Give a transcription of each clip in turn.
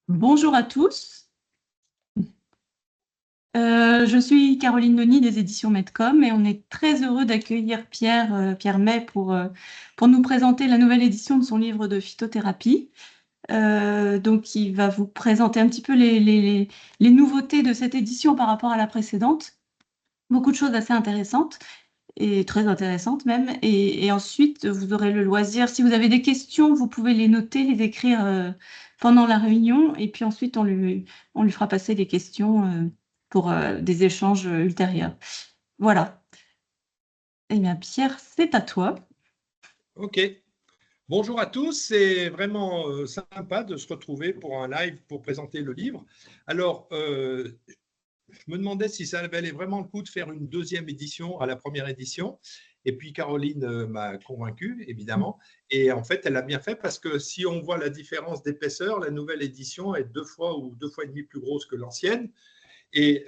Bonjour à tous. Je suis Caroline Denis des éditions Medcom et on est très heureux d'accueillir Pierre May pour nous présenter la nouvelle édition de son livre de phytothérapie. Donc, il va vous présenter un petit peu les nouveautés de cette édition par rapport à la précédente. Beaucoup de choses assez intéressantes et très intéressantes même. Et ensuite, vous aurez le loisir, si vous avez des questions, vous pouvez les noter, les écrire pendant la réunion. Et puis ensuite, on lui fera passer les questions pour des échanges ultérieurs. Voilà. Eh bien, Pierre, c'est à toi. Ok. Bonjour à tous, c'est vraiment sympa de se retrouver pour un live pour présenter le livre. Alors, je me demandais si ça valait vraiment le coup de faire une deuxième édition à la première édition. Et puis Caroline m'a convaincu, évidemment. Et en fait, elle a bien fait parce que si on voit la différence d'épaisseur, la nouvelle édition est 2 fois ou 2 fois et demi plus grosse que l'ancienne. Et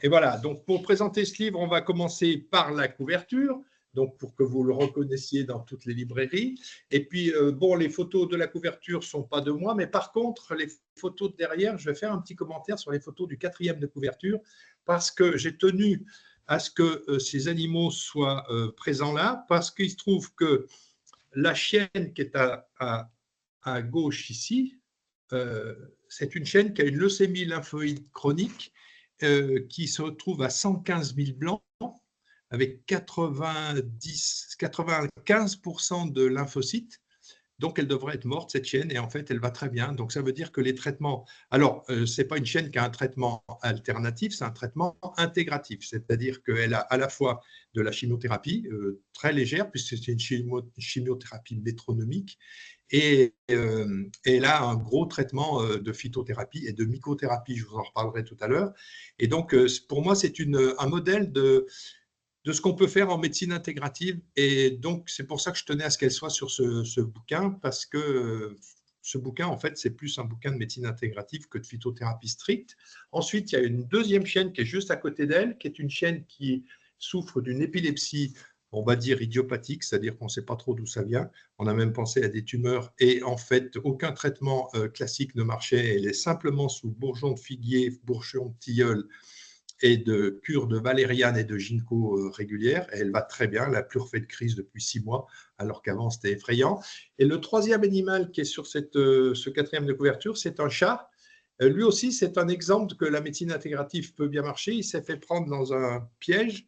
voilà, donc pour présenter ce livre, on va commencer par la couverture, donc pour que vous le reconnaissiez dans toutes les librairies. Et puis, bon, les photos de la couverture ne sont pas de moi, mais par contre, les photos de derrière, je vais faire un petit commentaire sur les photos du 4e de couverture, parce que j'ai tenu à ce que ces animaux soient présents là, parce qu'il se trouve que la chienne qui est à gauche ici, c'est une chienne qui a une leucémie lymphoïde chronique qui se trouve à 115 000 blancs avec 95% de lymphocytes. Donc, elle devrait être morte, cette chienne, et en fait, elle va très bien. Donc, ça veut dire que les traitements… Alors, ce n'est pas une chienne qui a un traitement alternatif, c'est un traitement intégratif, c'est-à-dire qu'elle a à la fois de la chimiothérapie très légère, puisque c'est une chimiothérapie métronomique, et elle a un gros traitement de phytothérapie et de mycothérapie, je vous en reparlerai tout à l'heure. Et donc, pour moi, c'est un modèle de ce qu'on peut faire en médecine intégrative. Et donc, c'est pour ça que je tenais à ce qu'elle soit sur ce bouquin, parce que ce bouquin, en fait, c'est plus un bouquin de médecine intégrative que de phytothérapie stricte. Ensuite, il y a une deuxième chienne qui est juste à côté d'elle, qui est une chienne qui souffre d'une épilepsie, on va dire idiopathique, c'est-à-dire qu'on ne sait pas trop d'où ça vient. On a même pensé à des tumeurs et en fait, aucun traitement classique ne marchait. Elle est simplement sous bourgeon de figuier, bourgeon de tilleul et de cure de valériane et de ginkgo régulière. Et elle va très bien, elle n'a plus refait de crise depuis 6 mois, alors qu'avant c'était effrayant. Et le troisième animal qui est sur ce 4e de couverture, c'est un chat. Lui aussi, c'est un exemple que la médecine intégrative peut bien marcher. Il s'est fait prendre dans un piège.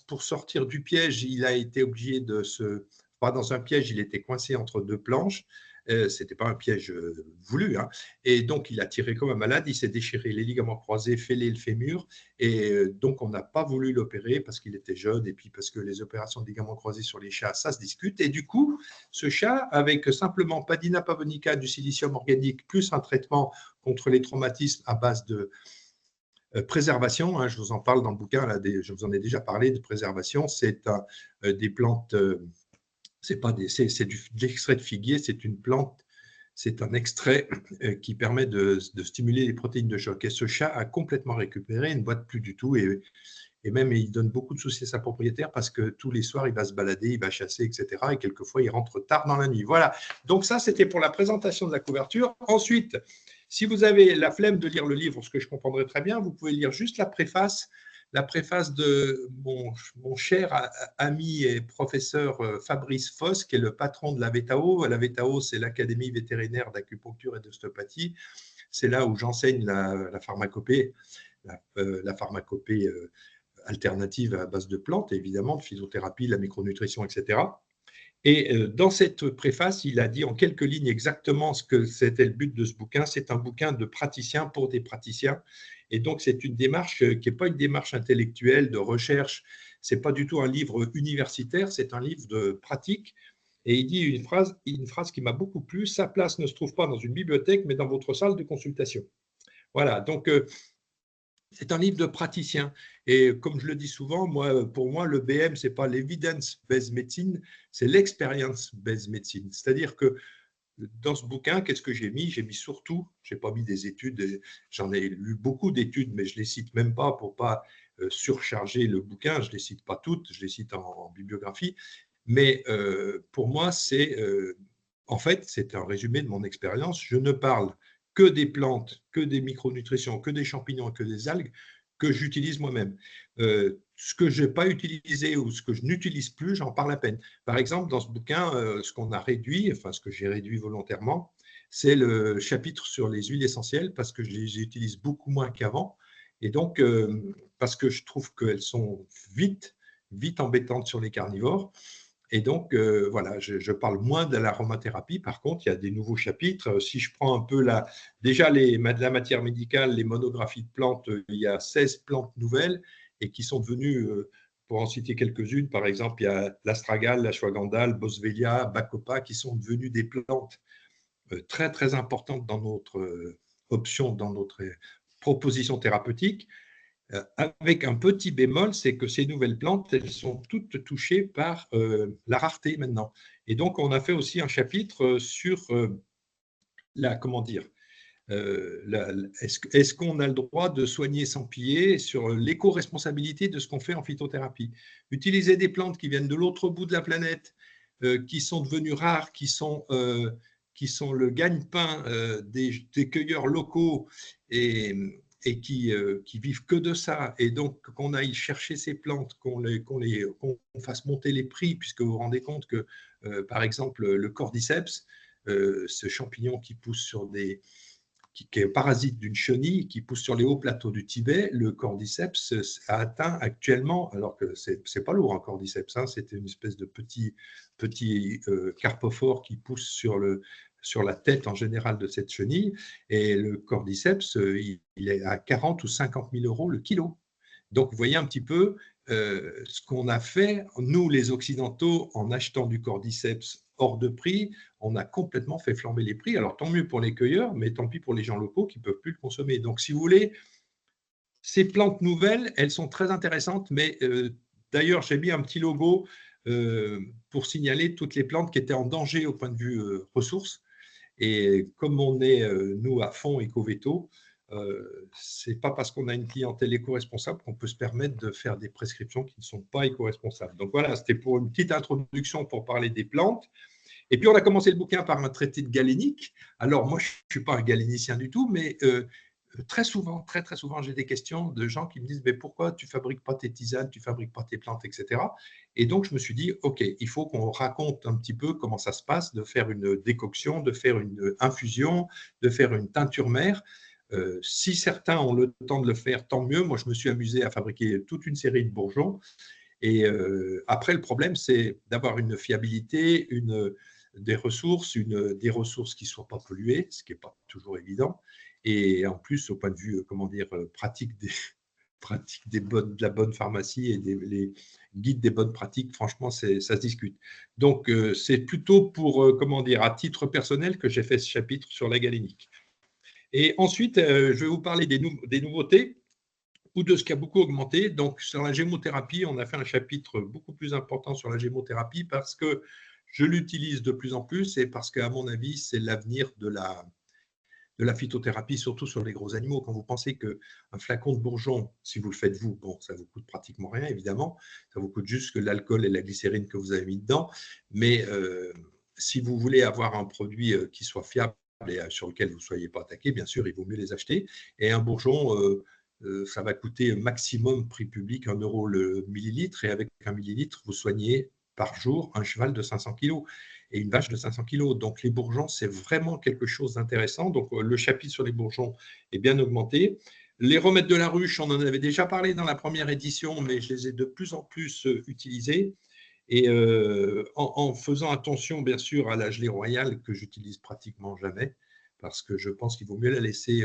Pour sortir du piège, il a été obligé de se… Pas dans un piège, il était coincé entre 2 planches. Ce n'était pas un piège voulu. Hein. Et donc, il a tiré comme un malade. Il s'est déchiré les ligaments croisés, fêlé le fémur. Et donc, on n'a pas voulu l'opérer parce qu'il était jeune et puis parce que les opérations de ligaments croisés sur les chats, ça se discute. Et du coup, ce chat, avec simplement Padina pavonica, du silicium organique, plus un traitement contre les traumatismes à base de préservation, hein, je vous en parle dans le bouquin, là, je vous en ai déjà parlé de préservation, c'est des plantes, c'est de l'extrait de figuier, c'est une plante, c'est un extrait qui permet de stimuler les protéines de choc. Et ce chat a complètement récupéré, il ne boite plus du tout, et même il donne beaucoup de soucis à sa propriétaire parce que tous les soirs, il va se balader, il va chasser, etc. Et quelquefois, il rentre tard dans la nuit. Voilà, donc ça, c'était pour la présentation de la couverture. Ensuite, si vous avez la flemme de lire le livre, ce que je comprendrai très bien, vous pouvez lire juste la préface de mon cher ami et professeur Fabrice Foss, qui est le patron de la VETAO. La VETAO, c'est l'Académie vétérinaire d'acupuncture et d'ostéopathie. C'est là où j'enseigne la pharmacopée, la pharmacopée alternative à base de plantes, évidemment, de phytothérapie, la micronutrition, etc. Et dans cette préface, il a dit en quelques lignes exactement ce que c'était le but de ce bouquin. C'est un bouquin de praticiens pour des praticiens. Et donc, c'est une démarche qui n'est pas une démarche intellectuelle, de recherche. Ce n'est pas du tout un livre universitaire, c'est un livre de pratique. Et il dit une phrase qui m'a beaucoup plu. Sa place ne se trouve pas dans une bibliothèque, mais dans votre salle de consultation. Voilà, donc c'est un livre de praticien. Et comme je le dis souvent, pour moi, le BM, ce n'est pas l'evidence-based medicine, c'est l'experience-based medicine. C'est-à-dire que dans ce bouquin, qu'est-ce que j'ai mis? J'ai mis surtout, je n'ai pas mis des études, j'en ai lu beaucoup d'études, mais je ne les cite même pas pour ne pas surcharger le bouquin, je ne les cite pas toutes, je les cite en bibliographie. Mais pour moi, en fait, c'est un résumé de mon expérience. Je ne parle que des plantes, que des micronutritions, que des champignons, que des algues que j'utilise moi-même. Ce que je n'ai pas utilisé ou ce que je n'utilise plus, j'en parle à peine. Par exemple, dans ce bouquin, ce qu'on a réduit, enfin ce que j'ai réduit volontairement, c'est le chapitre sur les huiles essentielles parce que je les utilise beaucoup moins qu'avant. Et donc, parce que je trouve qu'elles sont vite embêtantes sur les carnivores. Et donc, voilà, je parle moins de l'aromathérapie. Par contre, il y a des nouveaux chapitres. Si je prends un peu déjà la matière médicale, les monographies de plantes, il y a 16 plantes nouvelles et qui sont devenues, pour en citer quelques-unes, par exemple, il y a l'astragale, l'ashwagandha, le boswellia, bacopa, qui sont devenues des plantes très, très importantes dans notre option, dans notre proposition thérapeutique. Avec un petit bémol, c'est que ces nouvelles plantes, elles sont toutes touchées par la rareté maintenant. Et donc, on a fait aussi un chapitre sur comment dire, est-ce qu'on a le droit de soigner sans piller, sur l'éco-responsabilité de ce qu'on fait en phytothérapie. Utiliser des plantes qui viennent de l'autre bout de la planète, qui sont devenues rares, qui sont le gagne-pain des cueilleurs locaux et qui vivent que de ça, et donc qu'on aille chercher ces plantes, qu'on fasse monter les prix, puisque vous vous rendez compte que, par exemple, le cordyceps, ce champignon qui pousse qui est parasite d'une chenille, qui pousse sur les hauts plateaux du Tibet, le cordyceps a atteint actuellement, alors que c'est pas lourd un cordyceps, hein, c'était une espèce de petit carpophore qui pousse sur la tête en général de cette chenille, et le cordyceps, il est à 40 ou 50 000 euros le kilo. Donc, vous voyez un petit peu ce qu'on a fait, nous les Occidentaux, en achetant du cordyceps hors de prix, on a complètement fait flamber les prix. Alors, tant mieux pour les cueilleurs, mais tant pis pour les gens locaux qui ne peuvent plus le consommer. Donc, si vous voulez, ces plantes nouvelles, elles sont très intéressantes, mais d'ailleurs, j'ai mis un petit logo pour signaler toutes les plantes qui étaient en danger au point de vue ressources. Et comme on est, nous, à fond éco-véto, ce n'est pas parce qu'on a une clientèle éco-responsable qu'on peut se permettre de faire des prescriptions qui ne sont pas éco-responsables. Donc voilà, c'était pour une petite introduction pour parler des plantes. Et puis on a commencé le bouquin par un traité de galénique. Alors moi, je ne suis pas un galénicien du tout, mais très souvent, très souvent, j'ai des questions de gens qui me disent mais pourquoi tu ne fabriques pas tes tisanes, tu ne fabriques pas tes plantes, etc. Et donc, je me suis dit, OK, il faut qu'on raconte un petit peu comment ça se passe de faire une décoction, de faire une infusion, de faire une teinture mère. Si certains ont le temps de le faire, tant mieux. Moi, je me suis amusé à fabriquer toute une série de bourgeons. Et après, le problème, c'est d'avoir une fiabilité, des ressources qui ne soient pas polluées, ce qui n'est pas toujours évident. Et en plus, au point de vue, comment dire, pratique de la bonne pharmacie et les guides des bonnes pratiques, franchement, ça se discute. Donc, c'est plutôt pour, comment dire, à titre personnel que j'ai fait ce chapitre sur la galénique. Et ensuite, je vais vous parler des nouveautés ou de ce qui a beaucoup augmenté. Donc, sur la gémothérapie, on a fait un chapitre beaucoup plus important sur la gémothérapie parce que je l'utilise de plus en plus et parce qu'à mon avis, c'est l'avenir de la phytothérapie, surtout sur les gros animaux. Quand vous pensez qu'un flacon de bourgeon, si vous le faites vous, bon, ça vous coûte pratiquement rien, évidemment. Ça vous coûte juste que l'alcool et la glycérine que vous avez mis dedans. Mais si vous voulez avoir un produit qui soit fiable et sur lequel vous ne soyez pas attaqué, bien sûr, il vaut mieux les acheter. Et un bourgeon, ça va coûter maximum prix public 1 euro le millilitre. Et avec 1 millilitre, vous soignez par jour un cheval de 500 kg et une vache de 500 kg. Donc, les bourgeons, c'est vraiment quelque chose d'intéressant. Donc, le chapitre sur les bourgeons est bien augmenté. Les remèdes de la ruche, on en avait déjà parlé dans la première édition, mais je les ai de plus en plus utilisés. Et en faisant attention, bien sûr, à la gelée royale, que j'utilise pratiquement jamais, parce que je pense qu'il vaut mieux la laisser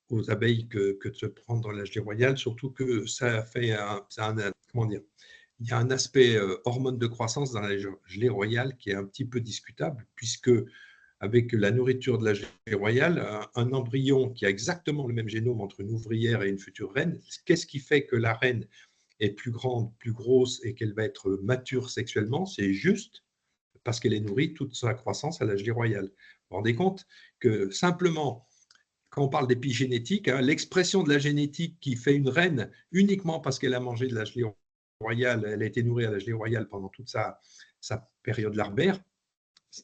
aux abeilles que de se prendre la gelée royale, surtout que ça fait comment dire, il y a un aspect hormone de croissance dans la gelée royale qui est un petit peu discutable, puisque avec la nourriture de la gelée royale, un embryon qui a exactement le même génome entre une ouvrière et une future reine, qu'est-ce qui fait que la reine est plus grande, plus grosse et qu'elle va être mature sexuellement? C'est juste parce qu'elle est nourrie toute sa croissance à la gelée royale. Vous vous rendez compte que simplement, quand on parle d'épigénétique, hein, l'expression de la génétique qui fait une reine uniquement parce qu'elle a mangé de la gelée royale, elle a été nourrie à la gelée royale pendant toute sa période larvaire.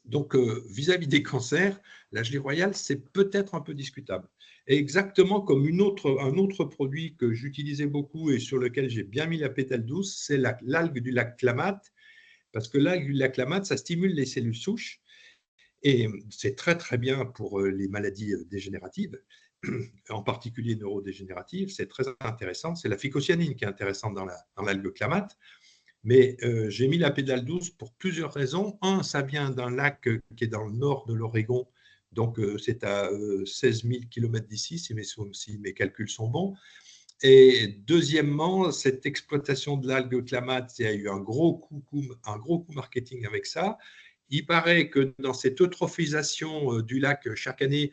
Donc, vis-à-vis des cancers, la gelée royale, c'est peut-être un peu discutable. Et exactement comme un autre produit que j'utilisais beaucoup et sur lequel j'ai bien mis la pétale douce, c'est l'algue du lac Klamath, parce que l'algue du lac Klamath, ça stimule les cellules souches et c'est très très bien pour les maladies dégénératives, en particulier neurodégénératives. C'est très intéressant. C'est la phycocyanine qui est intéressante dans l'algue Klamath. Mais j'ai mis la pédale douce pour plusieurs raisons. Un, ça vient d'un lac qui est dans le nord de l'Oregon, donc c'est à 16 000 km d'ici, si mes calculs sont bons. Et deuxièmement, cette exploitation de l'algue Klamath, il y a eu un gros coup marketing avec ça. Il paraît que dans cette eutrophisation du lac chaque année,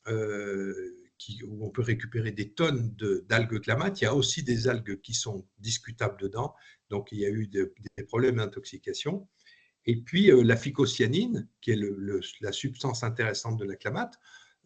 où on peut récupérer des tonnes d'algues Klamath, il y a aussi des algues qui sont discutables dedans. Donc, il y a eu des problèmes d'intoxication. Et puis, la phycocyanine, qui est la substance intéressante de la Klamath,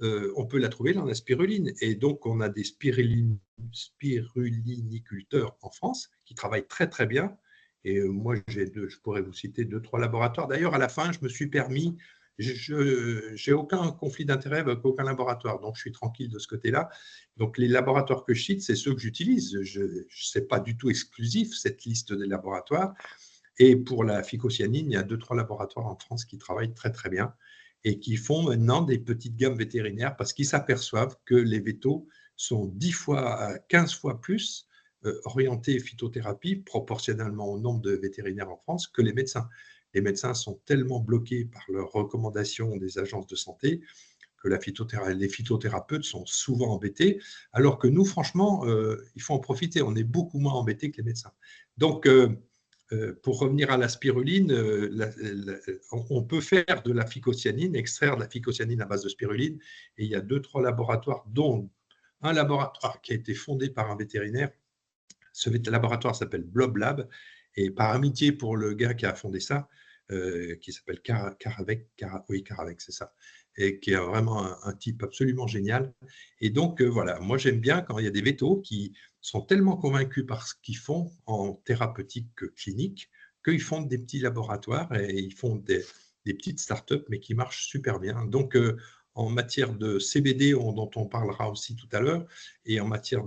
on peut la trouver dans la spiruline. Et donc, on a des spiruliniculteurs en France qui travaillent très, très bien. Et moi, je pourrais vous citer 2-3 laboratoires. D'ailleurs, à la fin, je me suis permis, je n'ai aucun conflit d'intérêt avec aucun laboratoire, donc je suis tranquille de ce côté-là. Donc, les laboratoires que je cite, c'est ceux que j'utilise. Ce n'est pas du tout exclusif, cette liste des laboratoires. Et pour la phycocyanine, il y a 2-3 laboratoires en France qui travaillent très, très bien et qui font maintenant des petites gammes vétérinaires parce qu'ils s'aperçoivent que les vétos sont 10 fois à 15 fois plus orientés phytothérapie proportionnellement au nombre de vétérinaires en France que les médecins. Les médecins sont tellement bloqués par leurs recommandations des agences de santé que les phytothérapeutes sont souvent embêtés, alors que nous, franchement, il faut en profiter. On est beaucoup moins embêtés que les médecins. Donc, pour revenir à la spiruline, on peut faire de la phycocyanine, extraire de la phycocyanine à base de spiruline, et il y a 2-3 laboratoires, dont un laboratoire qui a été fondé par un vétérinaire. Ce laboratoire s'appelle Blob Lab, et par amitié pour le gars qui a fondé ça, qui s'appelle Caravec, c'est ça, et qui est vraiment un type absolument génial. Et donc, voilà, moi j'aime bien quand il y a des vétos qui sont tellement convaincus par ce qu'ils font en thérapeutique clinique qu'ils font des petits laboratoires et ils font des petites startups, mais qui marchent super bien. Donc, en matière de CBD, dont on parlera aussi tout à l'heure, et en matière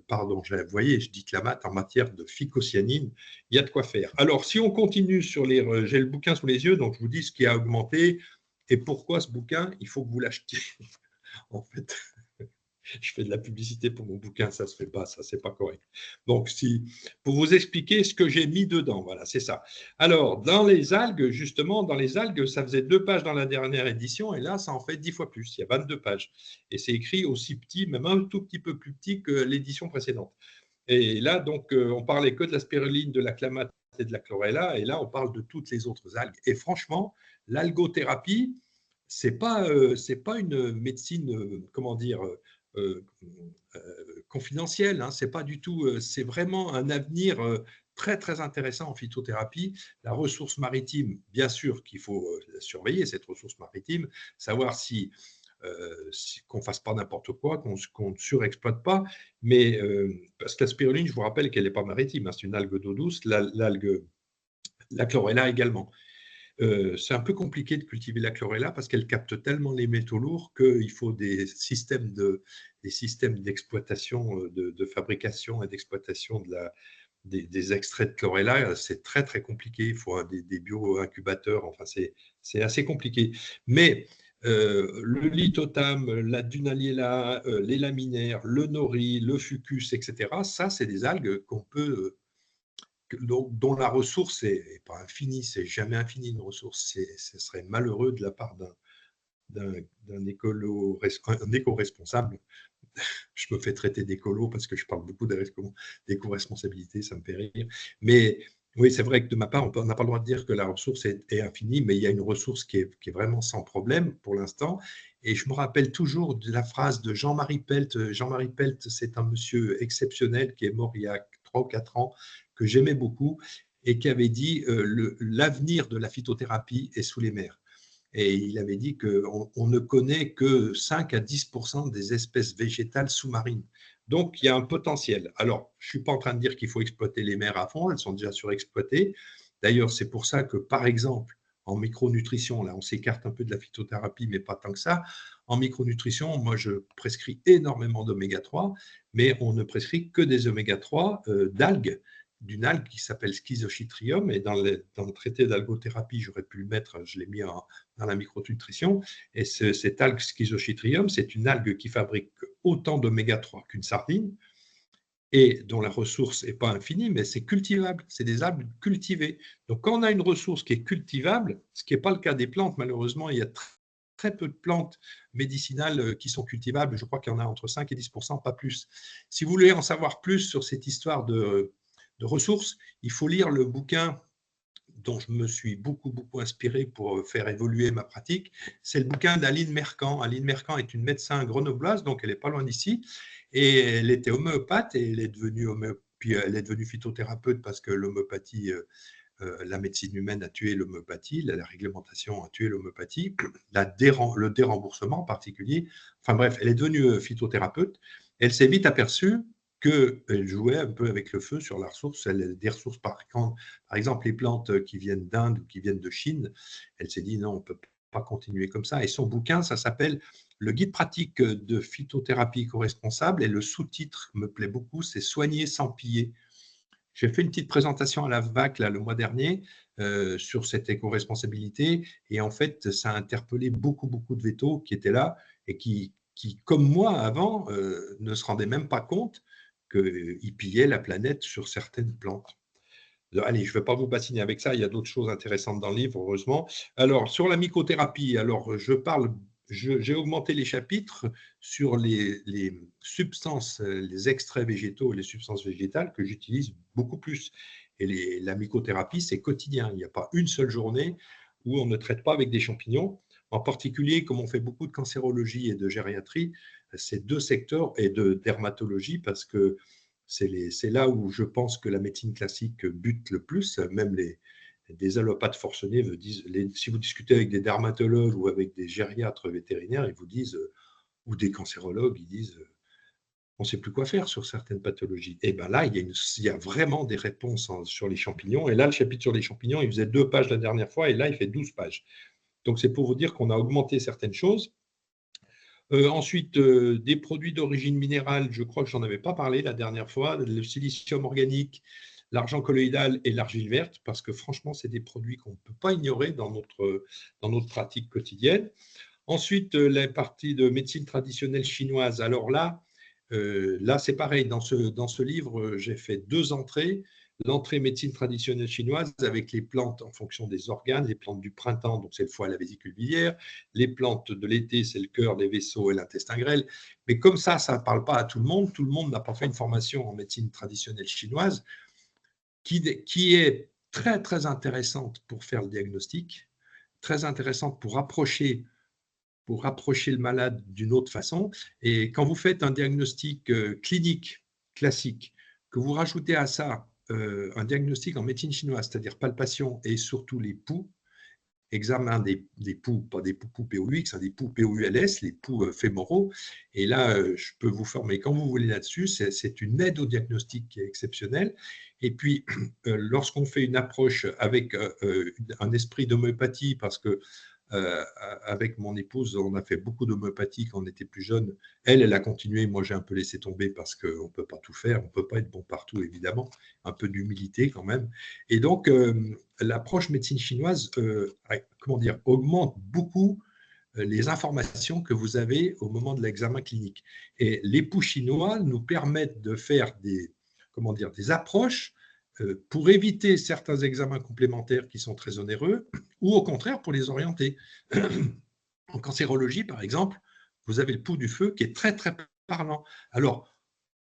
pardon, vous voyez, je dis Klamath, en matière de phycocyanine, il y a de quoi faire. Alors, si on continue sur j'ai le bouquin sous les yeux, donc je vous dis ce qui a augmenté et pourquoi ce bouquin, il faut que vous l'achetiez. En fait, je fais de la publicité pour mon bouquin, ça ne se fait pas, ça, c'est pas correct. Donc, pour vous expliquer ce que j'ai mis dedans, voilà, c'est ça. Alors, dans les algues, justement, ça faisait 2 pages dans la dernière édition, et là, ça en fait 10 fois plus, il y a 22 pages. Et c'est écrit aussi petit, même un tout petit peu plus petit que l'édition précédente. Et là, donc, on parlait que de la spiruline, de la Klamath et de la chlorella, et là, on parle de toutes les autres algues. Et franchement, l'algothérapie, c'est pas une médecine, comment dire, confidentielle, hein, c'est pas du tout, c'est vraiment un avenir très très intéressant en phytothérapie. La ressource maritime, bien sûr qu'il faut surveiller cette ressource maritime, savoir qu'on ne fasse pas n'importe quoi, qu'on ne surexploite pas, mais parce que la spiruline, je vous rappelle qu'elle n'est pas maritime, hein, c'est une algue d'eau douce, la chlorella également. C'est un peu compliqué de cultiver la chlorella parce qu'elle capte tellement les métaux lourds qu'il faut des systèmes d'exploitation, de fabrication et d'exploitation des extraits de chlorella. C'est très très compliqué, il faut des bio-incubateurs, enfin c'est assez compliqué. Mais le lithotam, la dunaliella, les laminaires, le nori, le fucus, etc., ça c'est des algues qu'on peut dont la ressource n'est pas infinie, c'est jamais infini une ressource. Ce serait malheureux de la part d'un éco-responsable. Je me fais traiter d'écolo parce que je parle beaucoup d'éco-responsabilité, ça me fait rire. Mais oui, c'est vrai que de ma part, on n'a pas le droit de dire que la ressource est infinie, mais il y a une ressource qui est vraiment sans problème pour l'instant. Et je me rappelle toujours de la phrase de Jean-Marie Pelt. Jean-Marie Pelt, c'est un monsieur exceptionnel qui est mort il y a 3 ou 4 ans, que j'aimais beaucoup, et qui avait dit l'avenir de la phytothérapie est sous les mers. Et il avait dit qu'on ne connaît que 5 à 10% des espèces végétales sous-marines. Donc, il y a un potentiel. Alors, je ne suis pas en train de dire qu'il faut exploiter les mers à fond, elles sont déjà surexploitées. D'ailleurs, c'est pour ça que, par exemple, en micronutrition, là, on s'écarte un peu de la phytothérapie, mais pas tant que ça. En micronutrition, moi, je prescris énormément d'oméga 3, mais on ne prescrit que des oméga 3 d'algues, d'une algue qui s'appelle Schizochytrium. Et dans le traité d'algothérapie, j'aurais pu le mettre, je l'ai mis dans la micronutrition. Et cette algue Schizochytrium, c'est une algue qui fabrique autant d'oméga 3 qu'une sardine, et dont la ressource n'est pas infinie, mais c'est cultivable, c'est des algues cultivées. Donc quand on a une ressource qui est cultivable, ce qui n'est pas le cas des plantes, malheureusement, il y a très peu de plantes médicinales qui sont cultivables, je crois qu'il y en a entre 5 et 10%, pas plus. Si vous voulez en savoir plus sur cette histoire de ressources, il faut lire le bouquin dont je me suis beaucoup inspiré pour faire évoluer ma pratique, c'est le bouquin d'Aline Mercant. Aline Mercant est une médecin grenobloise, donc elle n'est pas loin d'ici, et elle était homéopathe, et elle est devenue phytothérapeute parce que l'homéopathie, la médecine humaine a tué l'homéopathie, la réglementation a tué l'homéopathie, le déremboursement en particulier. Enfin bref, elle est devenue phytothérapeute. Elle s'est vite aperçue qu'elle jouait un peu avec le feu sur la ressource. Des ressources, par exemple, les plantes qui viennent d'Inde ou qui viennent de Chine, elle s'est dit non, on ne peut pas continuer comme ça. Et son bouquin, ça s'appelle Le guide pratique de phytothérapie éco-responsable, et le sous-titre me plaît beaucoup, c'est Soigner sans piller. J'ai fait une petite présentation à la VAC là, le mois dernier sur cette éco-responsabilité, et en fait, ça a interpellé beaucoup de vétos qui étaient là et qui comme moi avant, ne se rendaient même pas compte qu'ils pillaient la planète sur certaines plantes. Allez, je ne vais pas vous bassiner avec ça, il y a d'autres choses intéressantes dans le livre, heureusement. Alors, sur la mycothérapie, alors j'ai augmenté les chapitres sur les substances, les extraits végétaux et les substances végétales que j'utilise beaucoup plus. Et la mycothérapie, c'est quotidien. Il n'y a pas une seule journée où on ne traite pas avec des champignons. En particulier, comme on fait beaucoup de cancérologie et de gériatrie, ces deux secteurs, et de dermatologie, parce que c'est là où je pense que la médecine classique bute le plus. Même des allopathes forcenés vous disent, si vous discutez avec des dermatologues ou avec des gériatres vétérinaires, ils vous disent, ou des cancérologues, ils disent, on ne sait plus quoi faire sur certaines pathologies. Et bien là, il y a vraiment des réponses sur les champignons. Et là, le chapitre sur les champignons, il faisait 2 pages la dernière fois, et là, il fait 12 pages. Donc, c'est pour vous dire qu'on a augmenté certaines choses. Ensuite, des produits d'origine minérale, je crois que je n'en avais pas parlé la dernière fois, le silicium organique, l'argent colloïdal et l'argile verte, parce que franchement, c'est des produits qu'on ne peut pas ignorer dans notre pratique quotidienne. Ensuite, la partie de médecine traditionnelle chinoise. Alors là c'est pareil. Dans ce livre, j'ai fait 2 entrées. L'entrée médecine traditionnelle chinoise avec les plantes en fonction des organes, les plantes du printemps, donc c'est le foie et la vésicule biliaire, les plantes de l'été, c'est le cœur, les vaisseaux et l'intestin grêle. Mais comme ça ne parle pas à tout le monde n'a pas fait une formation en médecine traditionnelle chinoise, qui est très intéressante pour faire le diagnostic, très intéressante pour approcher le malade d'une autre façon. Et quand vous faites un diagnostic clinique classique, que vous rajoutez à ça un diagnostic en médecine chinoise, c'est-à-dire palpation et surtout les pouls, examen des pouls, pas des poux POUX, des pouls POULS, les pouls fémoraux. Et là, je peux vous former quand vous voulez là-dessus. C'est une aide au diagnostic qui est exceptionnelle. Et puis, lorsqu'on fait une approche avec un esprit d'homéopathie, parce que avec mon épouse, on a fait beaucoup d'homéopathie quand on était plus jeune. Elle a continué, moi j'ai un peu laissé tomber parce qu'on ne peut pas tout faire, on ne peut pas être bon partout évidemment, un peu d'humilité quand même. Et donc l'approche médecine chinoise augmente beaucoup les informations que vous avez au moment de l'examen clinique. Et les pouls chinois nous permettent de faire des approches pour éviter certains examens complémentaires qui sont très onéreux, ou au contraire pour les orienter. En cancérologie, par exemple, vous avez le pouls du feu qui est très parlant. Alors,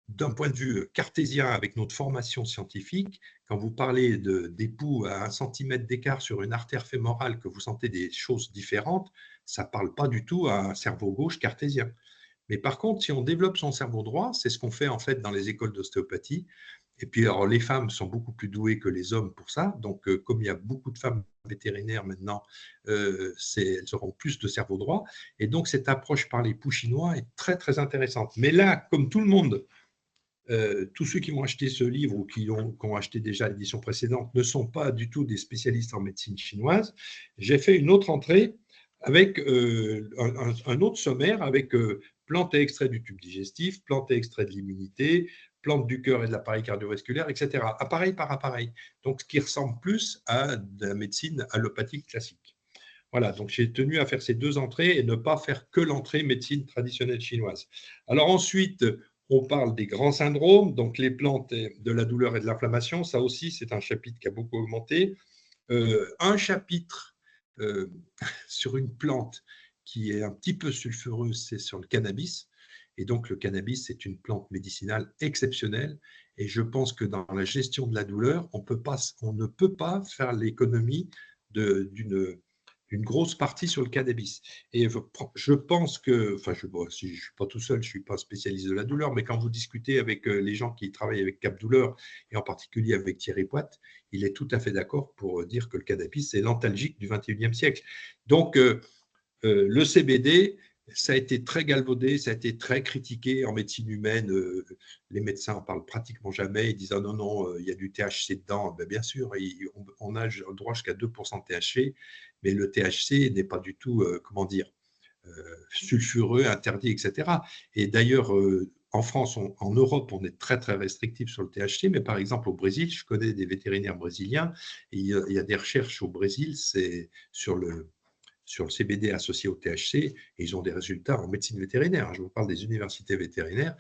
d'un point de vue cartésien, avec notre formation scientifique, quand vous parlez des pouls à 1 centimètre d'écart sur une artère fémorale, que vous sentez des choses différentes, ça ne parle pas du tout à un cerveau gauche cartésien. Mais par contre, si on développe son cerveau droit, c'est ce qu'on fait en fait dans les écoles d'ostéopathie. Et puis, alors, les femmes sont beaucoup plus douées que les hommes pour ça. Donc, comme il y a beaucoup de femmes vétérinaires maintenant, elles auront plus de cerveau droit. Et donc, cette approche par les pouls chinois est très intéressante. Mais là, comme tout le monde tous ceux qui vont acheter ce livre ou qui ont acheté déjà l'édition précédente ne sont pas du tout des spécialistes en médecine chinoise. J'ai fait une autre entrée avec un autre sommaire avec plantes et extraits du tube digestif, plantes et extraits de l'immunité, plantes du cœur et de l'appareil cardiovasculaire, etc. Appareil par appareil. Donc, ce qui ressemble plus à de la médecine allopathique classique. Voilà, donc j'ai tenu à faire ces deux entrées et ne pas faire que l'entrée médecine traditionnelle chinoise. Alors ensuite, on parle des grands syndromes, donc les plantes de la douleur et de l'inflammation. Ça aussi, c'est un chapitre qui a beaucoup augmenté. Un chapitre euh, sur une plante qui est un petit peu sulfureuse, c'est sur le cannabis. Et donc, le cannabis, c'est une plante médicinale exceptionnelle. Et je pense que dans la gestion de la douleur, on ne peut pas faire l'économie d'une grosse partie sur le cannabis. Et je pense que, enfin, bon, si je ne suis pas tout seul, je ne suis pas spécialiste de la douleur, mais quand vous discutez avec les gens qui travaillent avec Cap Douleur, et en particulier avec Thierry Poite, il est tout à fait d'accord pour dire que le cannabis, c'est l'antalgique du 21e siècle. Donc, le CBD, ça a été très galvaudé, ça a été très critiqué en médecine humaine. Les médecins en parlent pratiquement jamais. Ils disent ah non, non, il y a du THC dedans. Ben, bien sûr, on a le droit jusqu'à 2% de THC, mais le THC n'est pas du tout, comment dire, sulfureux, interdit, etc. Et d'ailleurs, en France, en Europe, on est très, très restrictif sur le THC, mais par exemple au Brésil, je connais des vétérinaires brésiliens, et il y a des recherches au Brésil, c'est sur le CBD associé au THC, et ils ont des résultats en médecine vétérinaire. Je vous parle des universités vétérinaires,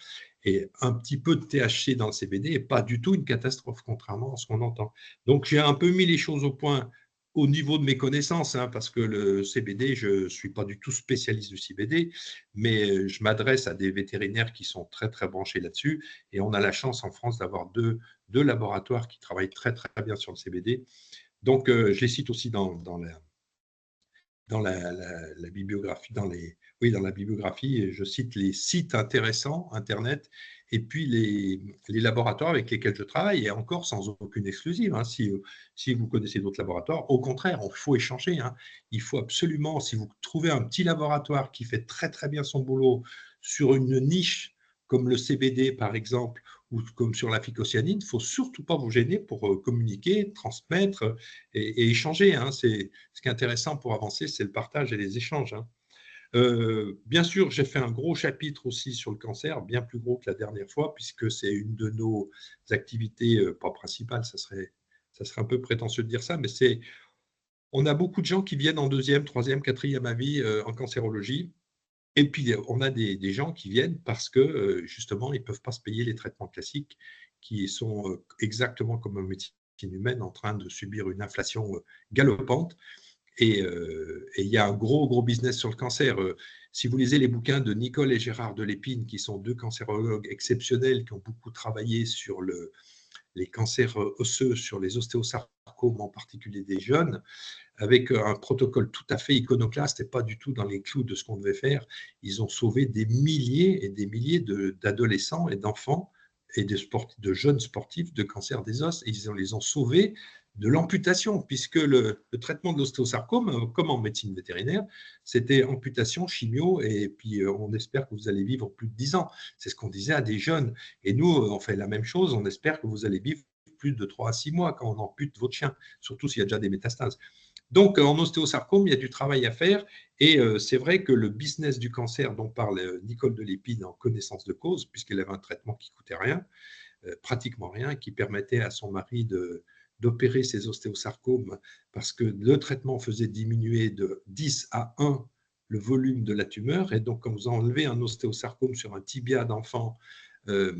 et un petit peu de THC dans le CBD n'est pas du tout une catastrophe, contrairement à ce qu'on entend. Donc, j'ai un peu mis les choses au point au niveau de mes connaissances, hein, parce que le CBD, je ne suis pas du tout spécialiste du CBD, mais je m'adresse à des vétérinaires qui sont très, très branchés là-dessus, et on a la chance en France d'avoir deux laboratoires qui travaillent très, très bien sur le CBD. Donc, je les cite aussi dans la bibliographie, dans la bibliographie, je cite les sites intéressants, Internet, et puis les laboratoires avec lesquels je travaille, et encore sans aucune exclusive. Hein, si vous connaissez d'autres laboratoires, au contraire, il faut échanger. Hein. Il faut absolument, si vous trouvez un petit laboratoire qui fait très très bien son boulot sur une niche comme le CBD par exemple, ou comme sur la phycocyanine, il ne faut surtout pas vous gêner pour communiquer, transmettre et échanger. Hein. Ce qui est intéressant pour avancer, c'est le partage et les échanges. Hein. Bien sûr, j'ai fait un gros chapitre aussi sur le cancer, bien plus gros que la dernière fois, puisque c'est une de nos activités, pas principales, ça serait un peu prétentieux de dire ça, mais on a beaucoup de gens qui viennent en deuxième, troisième, quatrième avis en cancérologie. Et puis, on a des gens qui viennent parce que, justement, ils ne peuvent pas se payer les traitements classiques qui sont exactement comme en médecine humaine en train de subir une inflation galopante. Et il y a un gros, gros business sur le cancer. Si vous lisez les bouquins de Nicole et Gérard Delépine, qui sont deux cancérologues exceptionnels qui ont beaucoup travaillé sur les cancers osseux, sur les ostéosarcomes, en particulier des jeunes, avec un protocole tout à fait iconoclaste et pas du tout dans les clous de ce qu'on devait faire. Ils ont sauvé des milliers et des milliers d'adolescents et d'enfants et de jeunes sportifs de cancer des os, et les ont sauvés de l'amputation, puisque le traitement de l'ostéosarcome, comme en médecine vétérinaire, c'était amputation, chimio, et puis on espère que vous allez vivre plus de 10 ans. C'est ce qu'on disait à des jeunes. Et nous, on fait la même chose, on espère que vous allez vivre plus de 3 à 6 mois quand on ampute votre chien, surtout s'il y a déjà des métastases. Donc, en ostéosarcome, il y a du travail à faire, et c'est vrai que le business du cancer dont parle Nicole Delépine en connaissance de cause, puisqu'elle avait un traitement qui ne coûtait rien, pratiquement rien, qui permettait à son mari d'opérer ses ostéosarcomes, parce que le traitement faisait diminuer de 10 à 1 le volume de la tumeur, et donc quand vous enlevez un ostéosarcome sur un tibia d'enfant euh,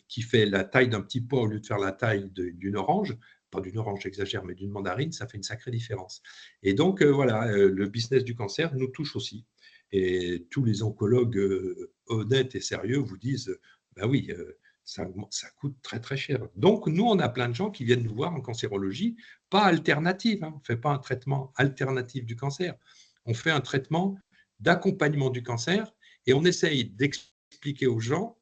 qui fait la taille d'un petit pois au lieu de faire la taille d'une orange, pas d'une orange, j'exagère, mais d'une mandarine, ça fait une sacrée différence. Et donc, voilà, le business du cancer nous touche aussi. Et tous les oncologues honnêtes et sérieux vous disent, ben oui, ça coûte très, très cher. Donc, nous, on a plein de gens qui viennent nous voir en cancérologie, pas alternative, hein, on ne fait pas un traitement alternatif du cancer, on fait un traitement d'accompagnement du cancer, et on essaye d'expliquer aux gens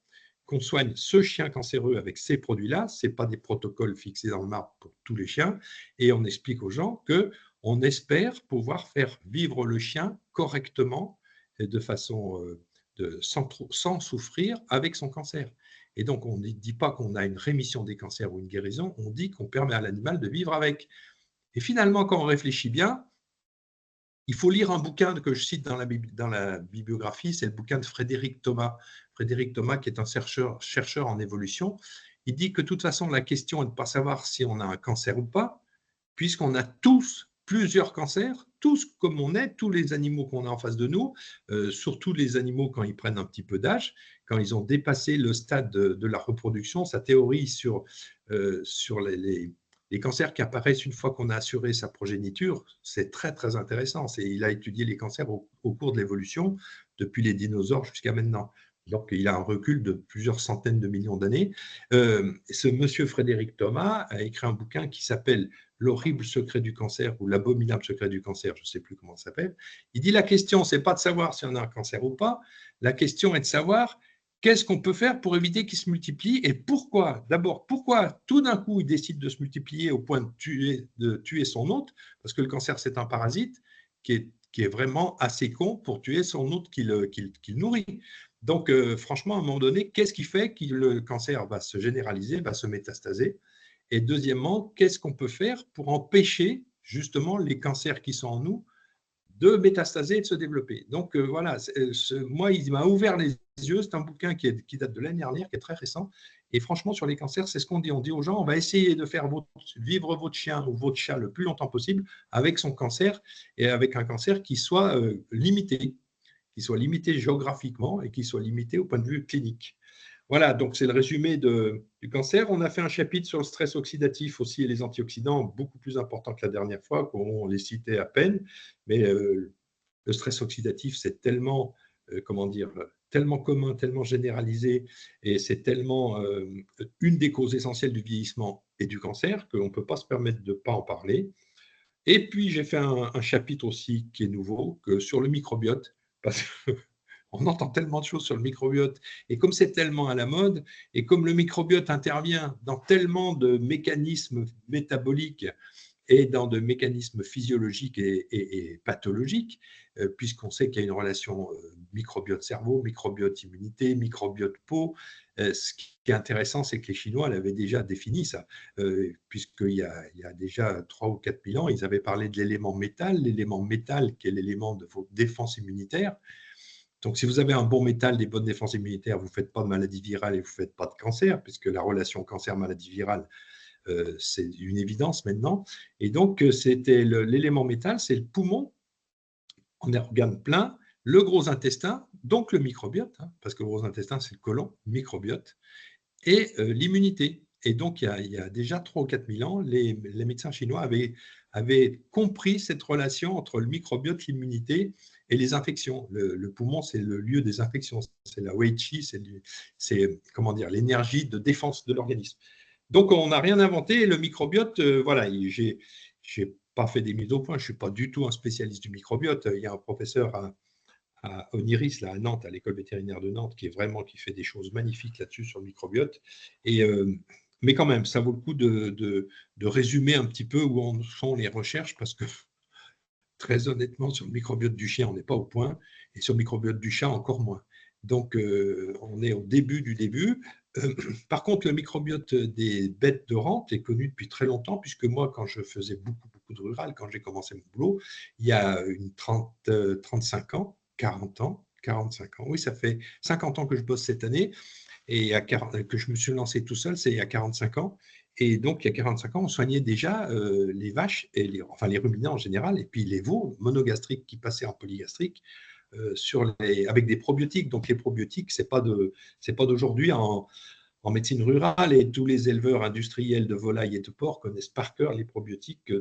qu'on soigne ce chien cancéreux avec ces produits-là. Ce n'est pas des protocoles fixés dans le marbre pour tous les chiens. Et on explique aux gens qu'on espère pouvoir faire vivre le chien correctement et de façon sans souffrir avec son cancer. Et donc, on ne dit pas qu'on a une rémission des cancers ou une guérison, on dit qu'on permet à l'animal de vivre avec. Et finalement, quand on réfléchit bien, il faut lire un bouquin que je cite dans la bibliographie, c'est le bouquin de Frédéric Thomas. Frédéric Thomas, qui est un chercheur en évolution, il dit que de toute façon, la question est de ne pas savoir si on a un cancer ou pas, puisqu'on a tous plusieurs cancers, tous comme on est, tous les animaux qu'on a en face de nous, surtout les animaux quand ils prennent un petit peu d'âge, quand ils ont dépassé le stade de la reproduction. Sa théorie sur les cancers qui apparaissent une fois qu'on a assuré sa progéniture, c'est très, très intéressant. Il a étudié les cancers au cours de l'évolution, depuis les dinosaures jusqu'à maintenant. Donc, il a un recul de plusieurs centaines de millions d'années. Ce monsieur Frédéric Thomas a écrit un bouquin qui s'appelle L'horrible secret du cancer ou l'abominable secret du cancer, je ne sais plus comment ça s'appelle. Il dit la question, ce n'est pas de savoir si on a un cancer ou pas, la question est de savoir qu'est-ce qu'on peut faire pour éviter qu'il se multiplie et pourquoi. D'abord, pourquoi tout d'un coup il décide de se multiplier au point de tuer son hôte, parce que le cancer c'est un parasite qui est vraiment assez con pour tuer son hôte qu'il nourrit. Donc, franchement, à un moment donné, qu'est-ce qui fait que le cancer va se généraliser, va se métastaser? Et deuxièmement, qu'est-ce qu'on peut faire pour empêcher justement les cancers qui sont en nous de métastaser et de se développer? Donc voilà, moi, il m'a ouvert les yeux. C'est un bouquin qui date de l'année dernière, qui est très récent. Et franchement, sur les cancers, c'est ce qu'on dit. On dit aux gens, on va essayer de faire vivre votre chien ou votre chat le plus longtemps possible avec son cancer et avec un cancer qui soit limité géographiquement et qui soit limité au point de vue clinique. Voilà, donc c'est le résumé du cancer. On a fait un chapitre sur le stress oxydatif aussi et les antioxydants, beaucoup plus important que la dernière fois, qu'on les citait à peine. Mais le stress oxydatif, c'est tellement, comment dire, tellement commun, tellement généralisé, et c'est tellement une des causes essentielles du vieillissement et du cancer qu'on ne peut pas se permettre de ne pas en parler. Et puis, j'ai fait un chapitre aussi qui est nouveau, sur le microbiote, parce que on entend tellement de choses sur le microbiote, et comme c'est tellement à la mode, et comme le microbiote intervient dans tellement de mécanismes métaboliques et dans de mécanismes physiologiques et pathologiques, puisqu'on sait qu'il y a une relation microbiote-cerveau, microbiote-immunité, microbiote-peau. Ce qui est intéressant, c'est que les Chinois l'avaient déjà défini, ça, puisqu'il y a déjà 3 ou 4 000 ans, ils avaient parlé de l'élément métal qui est l'élément de votre défense immunitaire. Donc, si vous avez un bon métal, des bonnes défenses immunitaires, vous ne faites pas de maladie virale et vous ne faites pas de cancer, puisque la relation cancer-maladie virale, c'est une évidence maintenant. Et donc, c'était l'élément métal, c'est le poumon en organe plein, le gros intestin, donc le microbiote, parce que le gros intestin, c'est le côlon, microbiote, et l'immunité. Et donc, il y a déjà 3 ou 4 000 ans, les médecins chinois avaient compris cette relation entre le microbiote, l'immunité et les infections. Le poumon, c'est le lieu des infections, c'est la wei qi, c'est comment dire, l'énergie de défense de l'organisme. Donc, on n'a rien inventé. Le microbiote, voilà, j'ai pas fait des mises au point. Je ne suis pas du tout un spécialiste du microbiote. Il y a un professeur à Oniris, là, à Nantes, à l'école vétérinaire de Nantes, qui fait des choses magnifiques là-dessus sur le microbiote. Mais quand même, ça vaut le coup de résumer un petit peu où en sont les recherches, parce que très honnêtement, sur le microbiote du chien, on n'est pas au point, et sur le microbiote du chat, encore moins. Donc, on est au début du début. Par contre, le microbiote des bêtes de rente est connu depuis très longtemps, puisque moi, quand je faisais beaucoup de rural, quand j'ai commencé mon boulot, il y a 35 ans, 40 ans, 45 ans, oui, ça fait 50 ans que je bosse cette année, et que je me suis lancé tout seul, c'est il y a 45 ans. Et donc, il y a 45 ans, on soignait déjà les vaches, enfin les ruminants en général, et puis les veaux monogastriques qui passaient en polygastrique avec des probiotiques. Donc, les probiotiques, ce n'est pas d'aujourd'hui en médecine rurale, et tous les éleveurs industriels de volailles et de porcs connaissent par cœur les probiotiques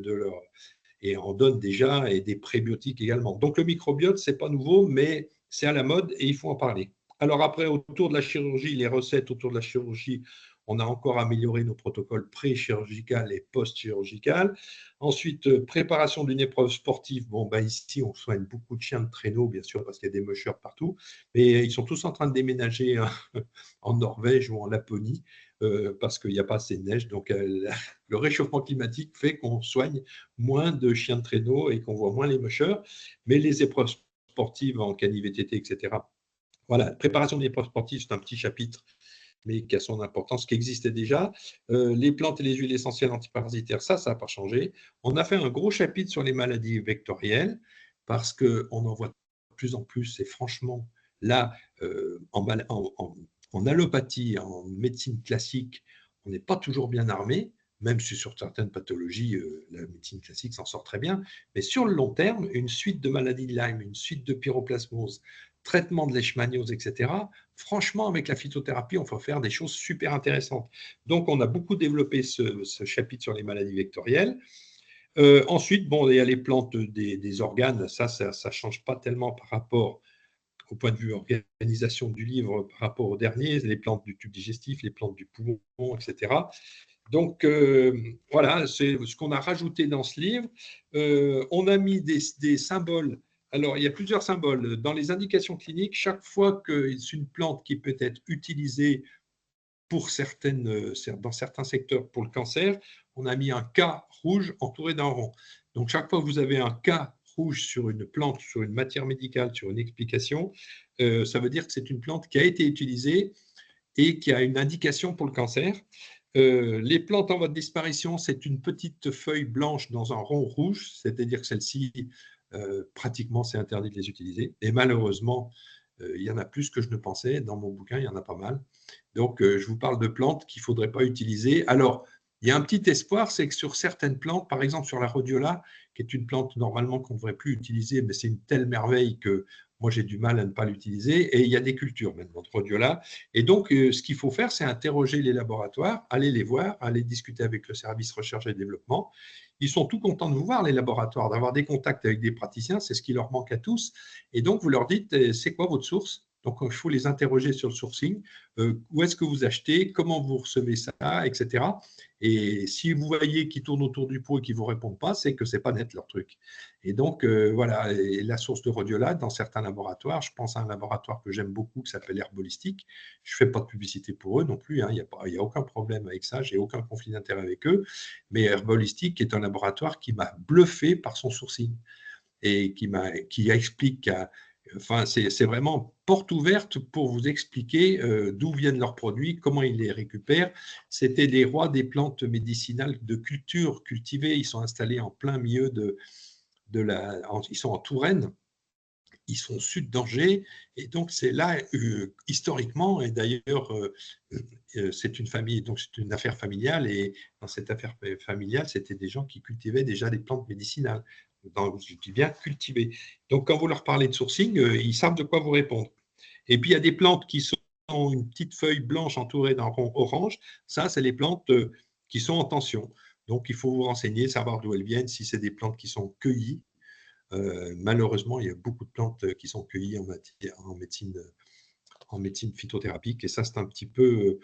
et en donnent déjà, et des prébiotiques également. Donc, le microbiote, ce n'est pas nouveau, mais c'est à la mode et il faut en parler. Alors après, autour de la chirurgie, les recettes autour de la chirurgie, on a encore amélioré nos protocoles pré-chirurgical et post-chirurgical. Ensuite, préparation d'une épreuve sportive. Bon, ben ici, on soigne beaucoup de chiens de traîneau, bien sûr, parce qu'il y a des mushers partout. Mais ils sont tous en train de déménager en Norvège ou en Laponie parce qu'il n'y a pas assez de neige. Donc, le réchauffement climatique fait qu'on soigne moins de chiens de traîneau et qu'on voit moins les mushers. Mais les épreuves sportives en cani-VTT, etc., voilà, préparation des épreuves sportives, c'est un petit chapitre mais qui a son importance, qui existait déjà. Les plantes et les huiles essentielles antiparasitaires, ça n'a pas changé. On a fait un gros chapitre sur les maladies vectorielles, parce qu'on en voit de plus en plus, et franchement, là, en allopathie, en médecine classique, on n'est pas toujours bien armé, même si sur certaines pathologies, la médecine classique s'en sort très bien. Mais sur le long terme, une suite de maladies de Lyme, une suite de pyroplasmose, traitement de leishmaniose, etc., franchement, avec la phytothérapie, on peut faire des choses super intéressantes. Donc, on a beaucoup développé ce chapitre sur les maladies vectorielles. Ensuite, bon, il y a les plantes des organes, ça ne change pas tellement par rapport au point de vue organisation du livre par rapport au dernier, les plantes du tube digestif, les plantes du poumon, etc. Donc, voilà, c'est ce qu'on a rajouté dans ce livre. On a mis des symboles. Alors, il y a plusieurs symboles. Dans les indications cliniques, chaque fois que c'est une plante qui peut être utilisée pour dans certains secteurs pour le cancer, on a mis un K rouge entouré d'un rond. Donc, chaque fois que vous avez un K rouge sur une plante, sur une matière médicale, sur une explication, ça veut dire que c'est une plante qui a été utilisée et qui a une indication pour le cancer. Les plantes en voie de disparition, c'est une petite feuille blanche dans un rond rouge, c'est-à-dire que celles-ci, pratiquement, c'est interdit de les utiliser. Et malheureusement, il y en a plus que je ne pensais. Dans mon bouquin, il y en a pas mal. Donc, je vous parle de plantes qu'il ne faudrait pas utiliser. Alors, il y a un petit espoir, c'est que sur certaines plantes, par exemple sur la rhodiola, qui est une plante normalement qu'on ne devrait plus utiliser, mais c'est une telle merveille que moi j'ai du mal à ne pas l'utiliser. Et il y a des cultures maintenant de rhodiola. Et donc, ce qu'il faut faire, c'est interroger les laboratoires, aller les voir, aller discuter avec le service recherche et développement. Ils sont tout contents de vous voir, les laboratoires, d'avoir des contacts avec des praticiens, c'est ce qui leur manque à tous. Et donc, vous leur dites, c'est quoi votre source? Donc, il faut les interroger sur le sourcing. Où est-ce que vous achetez? Comment vous recevez ça? Etc. Et si vous voyez qu'ils tournent autour du pot et qu'ils ne vous répondent pas, c'est que ce n'est pas net leur truc. Et donc, voilà, et la source de rhodiola, dans certains laboratoires, je pense à un laboratoire que j'aime beaucoup qui s'appelle Herbolistique. Je ne fais pas de publicité pour eux non plus, hein, il n'y a aucun problème avec ça, j'ai aucun conflit d'intérêt avec eux. Mais Herbolistique est un laboratoire qui m'a bluffé par son sourcing et qui explique enfin, c'est vraiment porte ouverte pour vous expliquer d'où viennent leurs produits, comment ils les récupèrent. C'était les rois des plantes médicinales de culture cultivées. Ils sont installés en plein milieu ils sont en Touraine, ils sont au sud d'Angers, et donc c'est là, historiquement, et d'ailleurs, c'est une famille, donc c'est une affaire familiale, et dans cette affaire familiale, c'était des gens qui cultivaient déjà des plantes médicinales. Je dis bien cultivées. Donc, quand vous leur parlez de sourcing, ils savent de quoi vous répondre. Et puis, il y a des plantes qui sont une petite feuille blanche entourée d'un rond orange. Ça, c'est les plantes qui sont en tension. Donc, il faut vous renseigner, savoir d'où elles viennent, si c'est des plantes qui sont cueillies. Malheureusement, il y a beaucoup de plantes qui sont cueillies en médecine phytothérapique, et ça, c'est un petit peu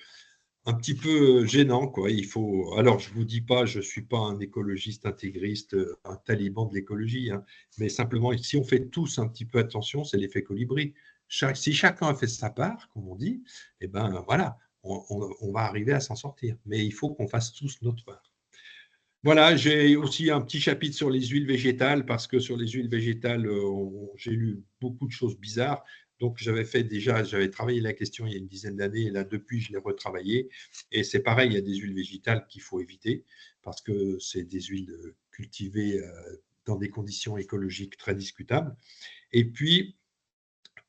gênant, quoi. Alors, je ne vous dis pas, je ne suis pas un écologiste intégriste, un taliban de l'écologie, hein, mais simplement, si on fait tous un petit peu attention, c'est l'effet colibri. Si chacun a fait sa part, comme on dit, eh ben voilà, on va arriver à s'en sortir. Mais il faut qu'on fasse tous notre part. Voilà, j'ai aussi un petit chapitre sur les huiles végétales, parce que sur les huiles végétales, j'ai lu beaucoup de choses bizarres. Donc, j'avais travaillé la question il y a une dizaine d'années, et là, depuis, je l'ai retravaillé. Et c'est pareil, il y a des huiles végétales qu'il faut éviter, parce que c'est des huiles cultivées dans des conditions écologiques très discutables. Et puis,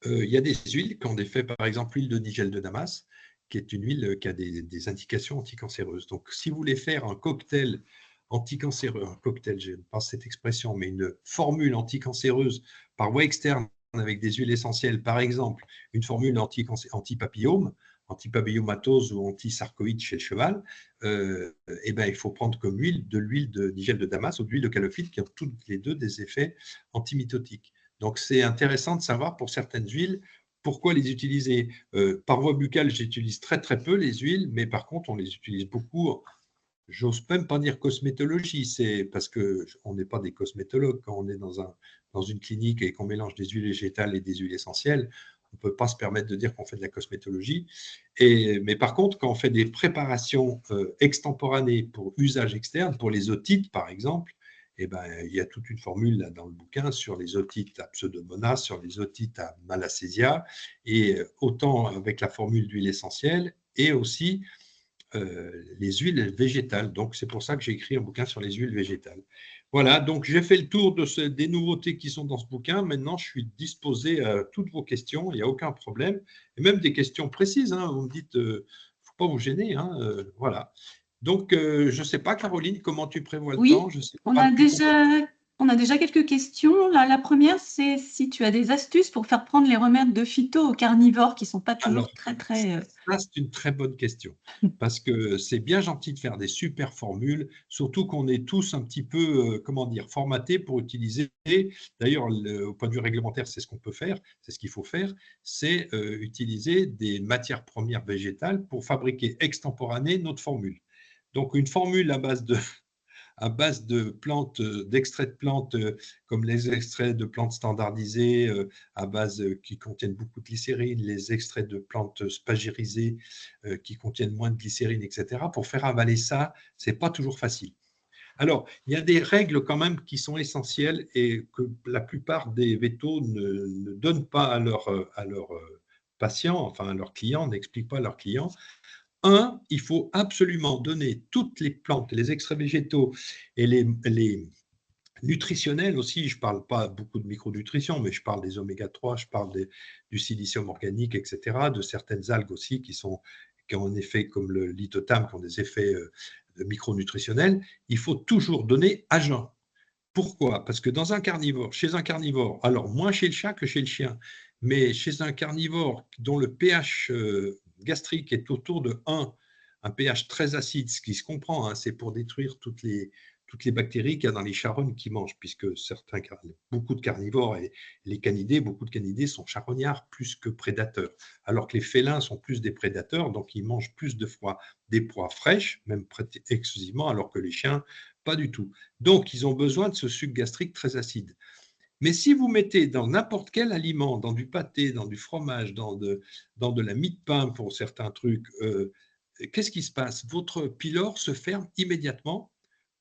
il y a des huiles qui ont des faits, par exemple, l'huile de nigel de Damas, qui est une huile qui a des indications anticancéreuses. Donc, si vous voulez faire un cocktail anticancéreux, un cocktail, je n'aime pas cette expression, mais une formule anticancéreuse par voie externe avec des huiles essentielles, par exemple, une formule antipapillome, antipapillomatose ou antisarcoïde chez le cheval, eh ben, il faut prendre comme huile de l'huile de nigel de Damas ou de l'huile de calophyte, qui ont toutes les deux des effets antimitotiques. Donc, c'est intéressant de savoir pour certaines huiles pourquoi les utiliser. Par voie buccale, j'utilise très très peu les huiles, mais par contre, on les utilise beaucoup. J'ose même pas dire cosmétologie, c'est parce qu'on n'est pas des cosmétologues. Quand on est dans une clinique et qu'on mélange des huiles végétales et des huiles essentielles, on ne peut pas se permettre de dire qu'on fait de la cosmétologie. Mais par contre, quand on fait des préparations extemporanées pour usage externe, pour les otites par exemple, eh ben, il y a toute une formule là, dans le bouquin sur les otites à Pseudomonas, sur les otites à Malassezia, et autant avec la formule d'huile essentielle et aussi les huiles végétales. Donc, c'est pour ça que j'ai écrit un bouquin sur les huiles végétales. Voilà, donc j'ai fait le tour des nouveautés qui sont dans ce bouquin. Maintenant, je suis disposé à toutes vos questions, il n'y a aucun problème. Et même des questions précises, hein, vous me dites, il ne faut pas vous gêner. Hein, voilà. Donc, je ne sais pas, Caroline, comment tu prévois le temps? Oui, Je sais on pas a depuis combien. déjà quelques questions. La première, c'est si tu as des astuces pour faire prendre les remèdes de phyto aux carnivores qui ne sont pas Alors, toujours très. ça, c'est une très bonne question. Parce que c'est bien gentil de faire des super formules, surtout qu'on est tous un petit peu, comment dire, formatés pour utiliser. D'ailleurs, au point de vue réglementaire, c'est ce qu'on peut faire, c'est ce qu'il faut faire, c'est utiliser des matières premières végétales pour fabriquer extemporané notre formule. Donc, une formule à base de plantes, d'extraits de plantes, comme les extraits de plantes standardisées, à base qui contiennent beaucoup de glycérine, les extraits de plantes spagyrisées qui contiennent moins de glycérine, etc. Pour faire avaler ça, c'est pas toujours facile. Alors, il y a des règles quand même qui sont essentielles et que la plupart des vétos ne donnent pas à leurs patients, enfin à leurs clients, n'expliquent pas à leurs clients. Un, il faut absolument donner toutes les plantes, les extraits végétaux et les nutritionnels aussi. Je ne parle pas beaucoup de micronutrition, mais je parle des oméga 3, je parle du silicium organique, etc., de certaines algues aussi qui ont un effet comme le lithotame, qui ont des effets micronutritionnels. Il faut toujours donner à jeun. Pourquoi? Parce que chez un carnivore, alors moins chez le chat que chez le chien, mais chez un carnivore dont le pH gastrique est autour de 1, un pH très acide, ce qui se comprend, hein, c'est pour détruire toutes les bactéries qu'il y a dans les charognes qui mangent, puisque beaucoup de carnivores et beaucoup de canidés sont charognards plus que prédateurs, alors que les félins sont plus des prédateurs, donc ils mangent plus des proies fraîches, même exclusivement, alors que les chiens, pas du tout. Donc, ils ont besoin de ce suc gastrique très acide. Mais si vous mettez dans n'importe quel aliment, dans du pâté, dans du fromage, dans de la mie de pain pour certains trucs, qu'est-ce qui se passe? Votre pylore se ferme immédiatement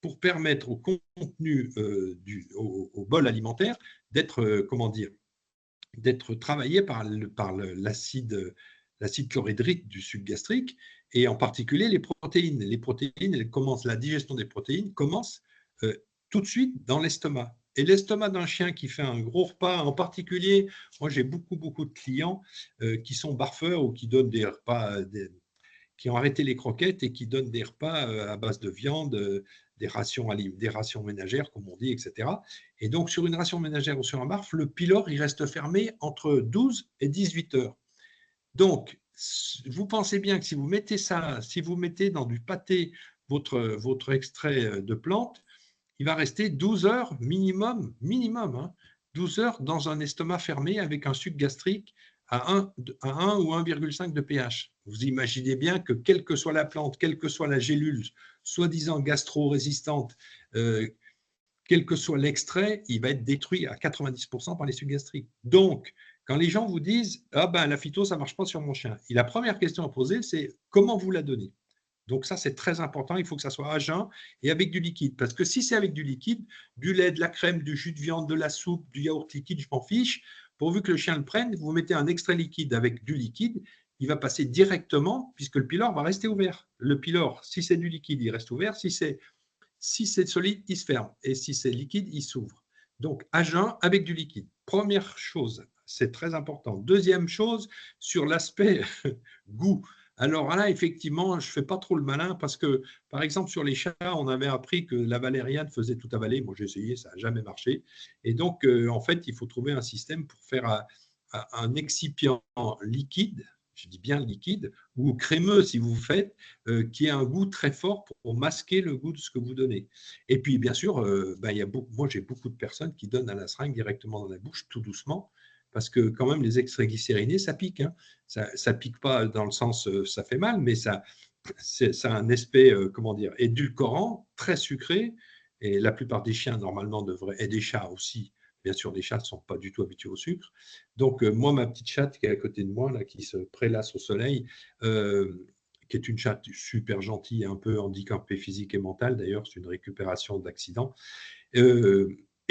pour permettre au contenu, au bol alimentaire d'être, comment dire, d'être travaillé par l'acide chlorhydrique du suc gastrique et en particulier les protéines. Les protéines, la digestion des protéines commence euh, tout de suite dans l'estomac. Et l'estomac d'un chien qui fait un gros repas, en particulier, moi j'ai beaucoup de clients qui sont barfeurs ou qui donnent des repas, qui ont arrêté les croquettes et qui donnent des repas à base de viande, des rations ménagères, comme on dit, etc. Et donc, sur une ration ménagère ou sur un barf, le pylore, il reste fermé entre 12 et 18 heures. Donc, vous pensez bien que si vous mettez ça, si vous mettez dans du pâté votre extrait de plante, il va rester 12 heures minimum, hein, 12 heures dans un estomac fermé avec un suc gastrique à 1 ou 1,5 de pH. Vous imaginez bien que quelle que soit la plante, quelle que soit la gélule, soi-disant gastro-résistante, quel que soit l'extrait, il va être détruit à 90% par les sucs gastriques. Donc, quand les gens vous disent « Ah ben, la phyto, ça ne marche pas sur mon chien », la première question à poser, c'est « Comment vous la donnez ?» Donc ça, c'est très important. Il faut que ça soit à jeun et avec du liquide. Parce que si c'est avec du liquide, du lait, de la crème, du jus de viande, de la soupe, du yaourt liquide, je m'en fiche. Pourvu que le chien le prenne, vous mettez un extrait liquide avec du liquide, il va passer directement puisque le pylore va rester ouvert. Le pylore, si c'est du liquide, il reste ouvert. Si c'est solide, il se ferme. Et si c'est liquide, il s'ouvre. Donc, à jeun avec du liquide. Première chose, c'est très important. Deuxième chose, sur l'aspect goût. Alors là, effectivement, je ne fais pas trop le malin parce que, par exemple, sur les chats, on avait appris que la valériane faisait tout avaler. Moi, j'ai essayé, ça n'a jamais marché. Et donc, en fait, il faut trouver un système pour faire un excipient liquide, je dis bien liquide, ou crémeux si vous faites, qui a un goût très fort pour masquer le goût de ce que vous donnez. Et puis, bien sûr, moi, j'ai beaucoup de personnes qui donnent à la seringue directement dans la bouche, tout doucement, parce que quand même, les extraits glycérinés, ça pique. Hein. Ça pique pas dans le sens ça fait mal, mais ça a un aspect, comment dire, édulcorant, très sucré. Et la plupart des chiens, normalement, et des chats aussi, bien sûr, les chats ne sont pas du tout habitués au sucre. Donc, moi, ma petite chatte qui est à côté de moi, là, qui se prélasse au soleil, qui est une chatte super gentille, un peu handicapée physique et mentale, d'ailleurs, c'est une récupération d'accident,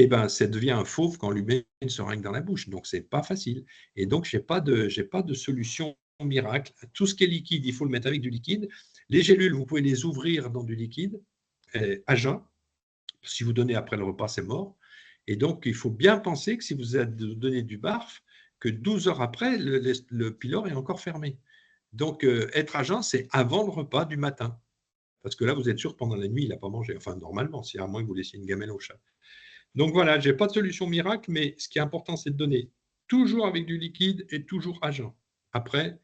et ben, ça devient un fauve quand on lui met une seringue dans la bouche. Donc, c'est pas facile. Et donc, j'ai pas de solution miracle. Tout ce qui est liquide, il faut le mettre avec du liquide. Les gélules, vous pouvez les ouvrir dans du liquide à jeun. Si vous donnez après le repas, c'est mort. Et donc, il faut bien penser que si vous donnez du barf, que 12 heures après, le pylore est encore fermé. Donc, être à jeun, c'est avant le repas du matin. Parce que là, vous êtes sûr que pendant la nuit, il n'a pas mangé. Enfin, normalement, si à moins que vous laissiez une gamelle au chat. Donc voilà, je n'ai pas de solution miracle, mais ce qui est important, c'est de donner toujours avec du liquide et toujours à jeun. Après,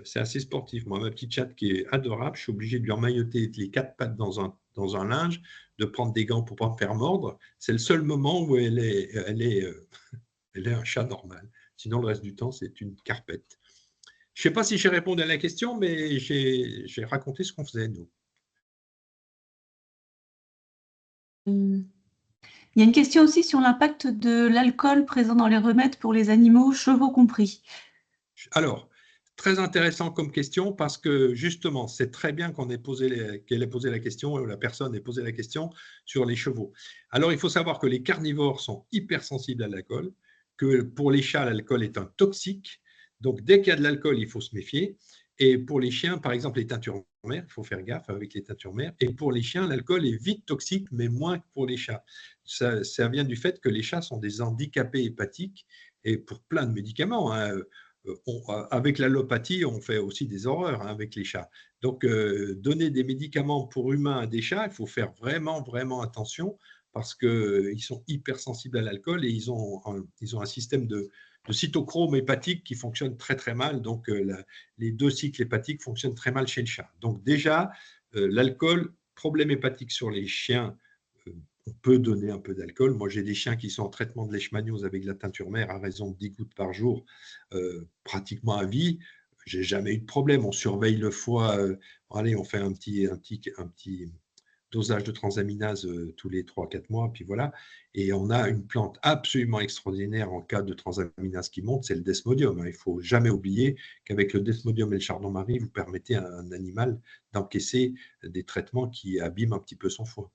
c'est assez sportif. Moi, ma petite chatte qui est adorable, je suis obligé de lui emmailloter les 4 pattes dans un linge, de prendre des gants pour ne pas me faire mordre. C'est le seul moment où elle est un chat normal. Sinon, le reste du temps, c'est une carpette. Je ne sais pas si j'ai répondu à la question, mais j'ai raconté ce qu'on faisait, nous. Il y a une question aussi sur l'impact de l'alcool présent dans les remèdes pour les animaux, chevaux compris. Alors, très intéressant comme question parce que justement, c'est très bien qu'elle ait posé la question, la personne ait posé la question sur les chevaux. Alors, il faut savoir que les carnivores sont hypersensibles à l'alcool, que pour les chats, l'alcool est un toxique. Donc, dès qu'il y a de l'alcool, il faut se méfier. Et pour les chiens, par exemple, les teintures mères, il faut faire gaffe avec les teintures mères. Et pour les chiens, l'alcool est vite toxique, mais moins que pour les chats. Ça vient du fait que les chats sont des handicapés hépatiques et pour plein de médicaments, hein. Avec l'allopathie, on fait aussi des horreurs avec les chats. Donc, donner des médicaments pour humains à des chats, il faut faire vraiment, vraiment attention parce qu'ils sont hypersensibles à l'alcool et ils ont un système de cytochrome hépatique qui fonctionne très, très mal. Donc, les 2 cycles hépatiques fonctionnent très mal chez le chat. Donc, déjà, l'alcool, problème hépatique sur les chiens, on peut donner un peu d'alcool. Moi, j'ai des chiens qui sont en traitement de leishmaniose avec de la teinture mère à raison de 10 gouttes par jour, pratiquement à vie. J'ai jamais eu de problème. On surveille le foie. Allez, on fait un petit dosage de transaminase tous les 3-4 mois, puis voilà. Et on a une plante absolument extraordinaire en cas de transaminase qui monte, c'est le desmodium. Il ne faut jamais oublier qu'avec le desmodium et le chardon-marie, vous permettez à un animal d'encaisser des traitements qui abîment un petit peu son foie.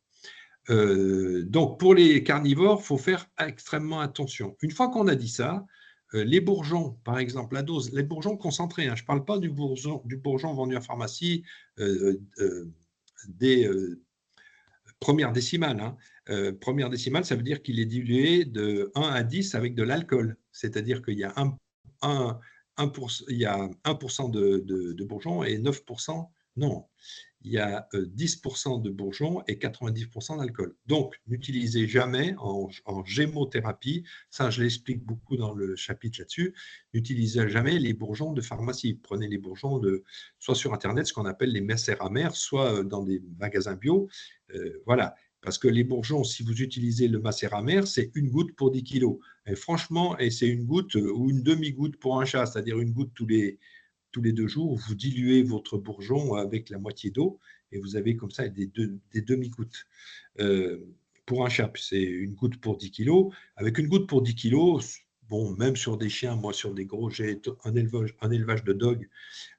Donc, pour les carnivores, il faut faire extrêmement attention. Une fois qu'on a dit ça, les bourgeons, par exemple, la dose, les bourgeons concentrés, hein, je ne parle pas du bourgeon vendu en pharmacie des premières décimales. Hein. Première décimale, ça veut dire qu'il est dilué de 1 à 10 avec de l'alcool. C'est-à-dire qu'il y a 1% de bourgeons et 9%, non, il y a 10% de bourgeons et 90% d'alcool. Donc, n'utilisez jamais en gémothérapie, ça je l'explique beaucoup dans le chapitre là-dessus, n'utilisez jamais les bourgeons de pharmacie. Prenez les bourgeons soit sur Internet, ce qu'on appelle les macères amères, soit dans des magasins bio. Voilà. Parce que les bourgeons, si vous utilisez le macère amer, c'est 1 goutte pour 10 kilos. Et franchement, c'est 1 goutte ou une demi-goutte pour un chat, c'est-à-dire 1 goutte tous les 2 jours, vous diluez votre bourgeon avec la moitié d'eau et vous avez comme ça des demi-gouttes. Pour un chat, c'est 1 goutte pour 10 kilos. Avec 1 goutte pour 10 kilos, bon, même sur des chiens, moi sur des gros, j'ai un élevage de dogs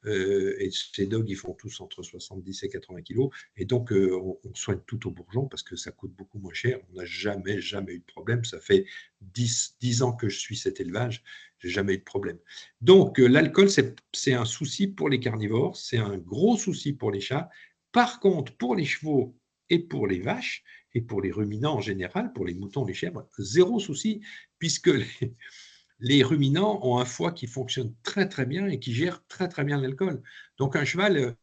et ces dogs, ils font tous entre 70 et 80 kilos. Et donc, on soigne tout au bourgeon parce que ça coûte beaucoup moins cher. On n'a jamais eu de problème. Ça fait 10 ans que je suis cet élevage. Je n'ai jamais eu de problème. Donc, l'alcool, c'est un souci pour les carnivores. C'est un gros souci pour les chats. Par contre, pour les chevaux et pour les vaches, et pour les ruminants en général, pour les moutons, les chèvres, zéro souci, puisque les ruminants ont un foie qui fonctionne très très bien et qui gère très très bien l'alcool. Donc un cheval,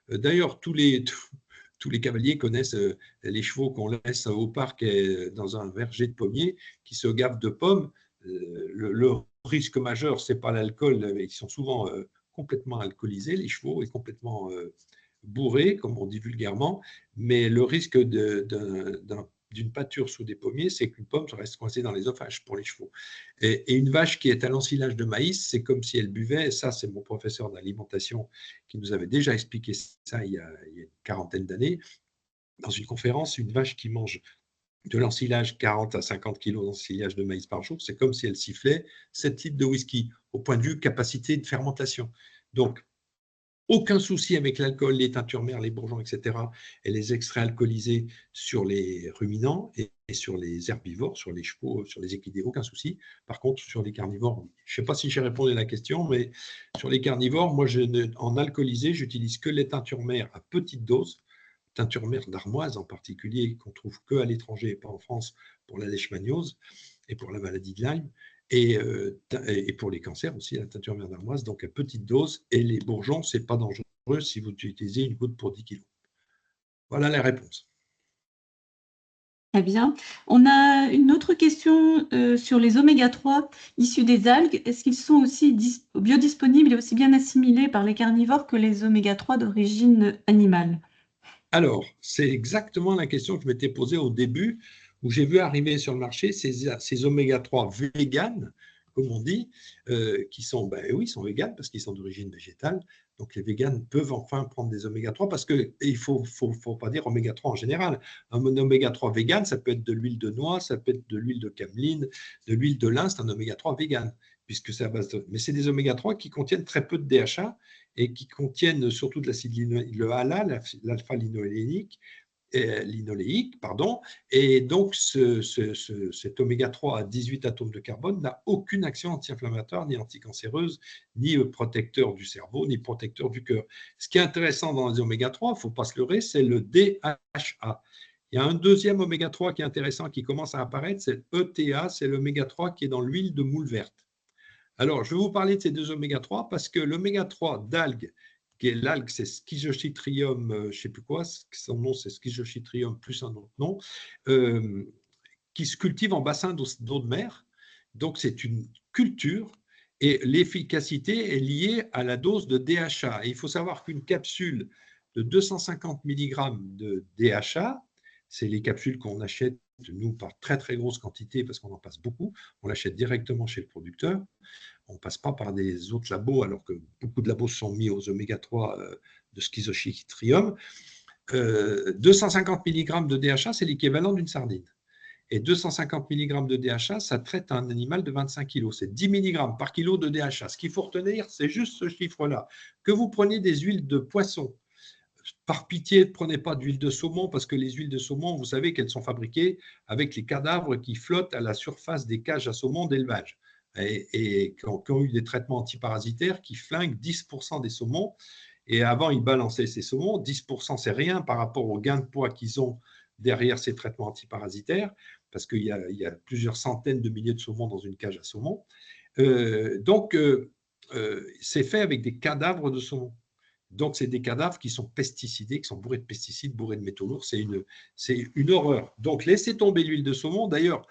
d'ailleurs tous les cavaliers connaissent les chevaux qu'on laisse au parc dans un verger de pommiers qui se gavent de pommes. Le risque majeur, ce n'est pas l'alcool, ils sont souvent complètement alcoolisés, les chevaux, et complètement bourrés, comme on dit vulgairement, mais le risque d'une pâture sous des pommiers, c'est qu'une pomme reste coincée dans l'œsophage pour les chevaux. Et une vache qui est à l'ensilage de maïs, c'est comme si elle buvait, et ça c'est mon professeur d'alimentation qui nous avait déjà expliqué ça il y a une quarantaine d'années, dans une conférence, une vache qui mange de l'ensilage 40 à 50 kilos d'ensilage de maïs par jour, c'est comme si elle sifflait 7 litres de whisky, au point de vue capacité de fermentation. Donc, aucun souci avec l'alcool, les teintures mères, les bourgeons, etc. et les extraits alcoolisés sur les ruminants. Et sur les herbivores, sur les chevaux, sur les équidés, aucun souci. Par contre, sur les carnivores, oui. Je ne sais pas si j'ai répondu à la question, mais sur les carnivores, moi, en alcoolisé, j'utilise que les teintures mères à petite dose, teinture mère d'armoise en particulier, qu'on trouve que à l'étranger et pas en France pour la leishmaniose et pour la maladie de Lyme. Et pour les cancers aussi, la teinture mère d'armoise, donc à petite dose. Et les bourgeons, ce n'est pas dangereux si vous utilisez une goutte pour 10 kg. Voilà la réponse. Très bien. On a une autre question sur les oméga 3 issus des algues. Est-ce qu'ils sont aussi biodisponibles et aussi bien assimilés par les carnivores que les oméga 3 d'origine animale? Alors, c'est exactement la question que je m'étais posée au début, où j'ai vu arriver sur le marché ces oméga 3 véganes, comme on dit, qui sont, ben oui, ils sont véganes parce qu'ils sont d'origine végétale. Donc, les véganes peuvent enfin prendre des oméga 3 parce qu'il ne faut pas dire oméga 3 en général. Un oméga 3 végane, ça peut être de l'huile de noix, ça peut être de l'huile de cameline, de l'huile de lin, c'est un oméga 3 végane, puisque c'est à base de… Mais c'est des oméga 3 qui contiennent très peu de DHA et qui contiennent surtout de l'acide le ALA, l'alpha-linoléique, pardon, et donc cet oméga 3 à 18 atomes de carbone n'a aucune action anti-inflammatoire, ni anticancéreuse, ni protecteur du cerveau, ni protecteur du cœur. Ce qui est intéressant dans les oméga 3, il ne faut pas se leurrer, c'est le DHA. Il y a un deuxième oméga 3 qui est intéressant, qui commence à apparaître, c'est l'ETA, c'est l'oméga 3 qui est dans l'huile de moule verte. Alors, je vais vous parler de ces deux oméga 3 parce que l'oméga 3 d'algue, qui est l'algue, c'est Schizochytrium, je ne sais plus quoi, son nom c'est Schizochytrium plus un autre nom, qui se cultive en bassin d'eau de mer. Donc, c'est une culture et l'efficacité est liée à la dose de DHA. Et il faut savoir qu'une capsule de 250 mg de DHA, c'est les capsules qu'on achète, nous, par très, très grosse quantité, parce qu'on en passe beaucoup, on l'achète directement chez le producteur. On ne passe pas par des autres labos, alors que beaucoup de labos sont mis aux oméga 3 de Schizochytrium. 250 mg de DHA, c'est l'équivalent d'une sardine. Et 250 mg de DHA, ça traite un animal de 25 kg. C'est 10 mg par kilo de DHA. Ce qu'il faut retenir, c'est juste ce chiffre-là. Que vous preniez des huiles de poisson, par pitié, ne prenez pas d'huile de saumon, parce que les huiles de saumon, vous savez qu'elles sont fabriquées avec les cadavres qui flottent à la surface des cages à saumon d'élevage et qui ont eu des traitements antiparasitaires qui flinguent 10% des saumons. Et avant, ils balançaient ces saumons. 10%, c'est rien par rapport au gain de poids qu'ils ont derrière ces traitements antiparasitaires, parce qu'il y a plusieurs centaines de milliers de saumons dans une cage à saumon. Donc, c'est fait avec des cadavres de saumon. Donc, c'est des cadavres qui sont pesticidés, qui sont bourrés de pesticides, bourrés de métaux lourds. C'est une horreur. Donc, laissez tomber l'huile de saumon. D'ailleurs,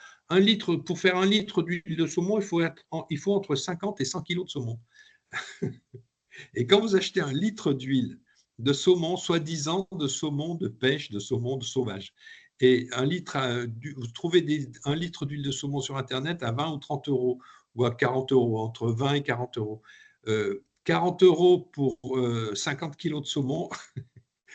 pour faire 1 litre d'huile de saumon, il faut entre 50 et 100 kg de saumon. Et quand vous achetez 1 litre d'huile de saumon, soi-disant de saumon de pêche, de saumon de sauvage, et vous trouvez 1 litre d'huile de saumon sur Internet à 20 ou 30 euros, ou à 40 euros, entre 20 et 40 euros. 40 euros pour 50 kg de saumon,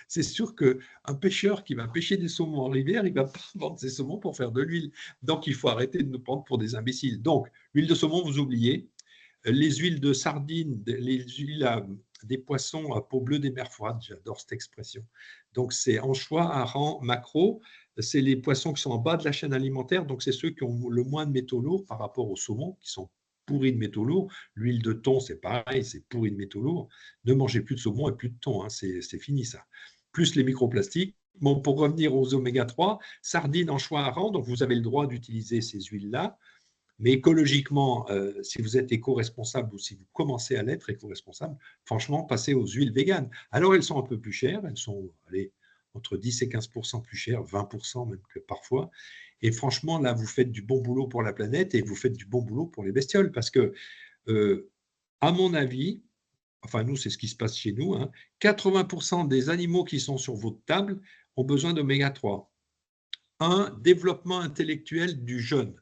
c'est sûr qu'un pêcheur qui va pêcher des saumons en rivière, il ne va pas vendre ses saumons pour faire de l'huile. Donc, il faut arrêter de nous prendre pour des imbéciles. Donc, l'huile de saumon, vous oubliez. Les huiles de sardines, les huiles des poissons à peau bleue des mers froides, j'adore cette expression. Donc, c'est anchois, harengs, maquereaux. C'est les poissons qui sont en bas de la chaîne alimentaire. Donc, c'est ceux qui ont le moins de métaux lourds par rapport aux saumons, qui sont pourris de métaux lourds. L'huile de thon, c'est pareil, c'est pourri de métaux lourds. Ne mangez plus de saumon et plus de thon, hein, c'est fini ça. Plus les microplastiques. Bon, pour revenir aux oméga 3, sardines, anchois, harengs, donc vous avez le droit d'utiliser ces huiles-là. Mais écologiquement, si vous êtes éco-responsable ou si vous commencez à l'être éco-responsable, franchement, passez aux huiles véganes. Alors, elles sont un peu plus chères, elles sont entre 10 et 15% plus chères, 20% même que parfois. Et franchement, là, vous faites du bon boulot pour la planète et vous faites du bon boulot pour les bestioles parce que, à mon avis, enfin nous, c'est ce qui se passe chez nous, 80% des animaux qui sont sur votre table ont besoin d'oméga 3. Un, développement intellectuel du jeune,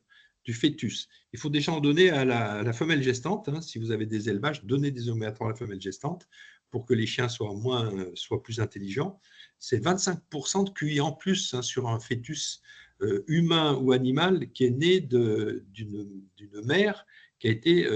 du fœtus. Il faut déjà en donner à la femelle gestante. Si vous avez des élevages, donnez des oméga 3 à la femelle gestante pour que les chiens soient plus intelligents. C'est 25% de QI en plus sur un fœtus humain ou animal qui est né d'une mère qui a été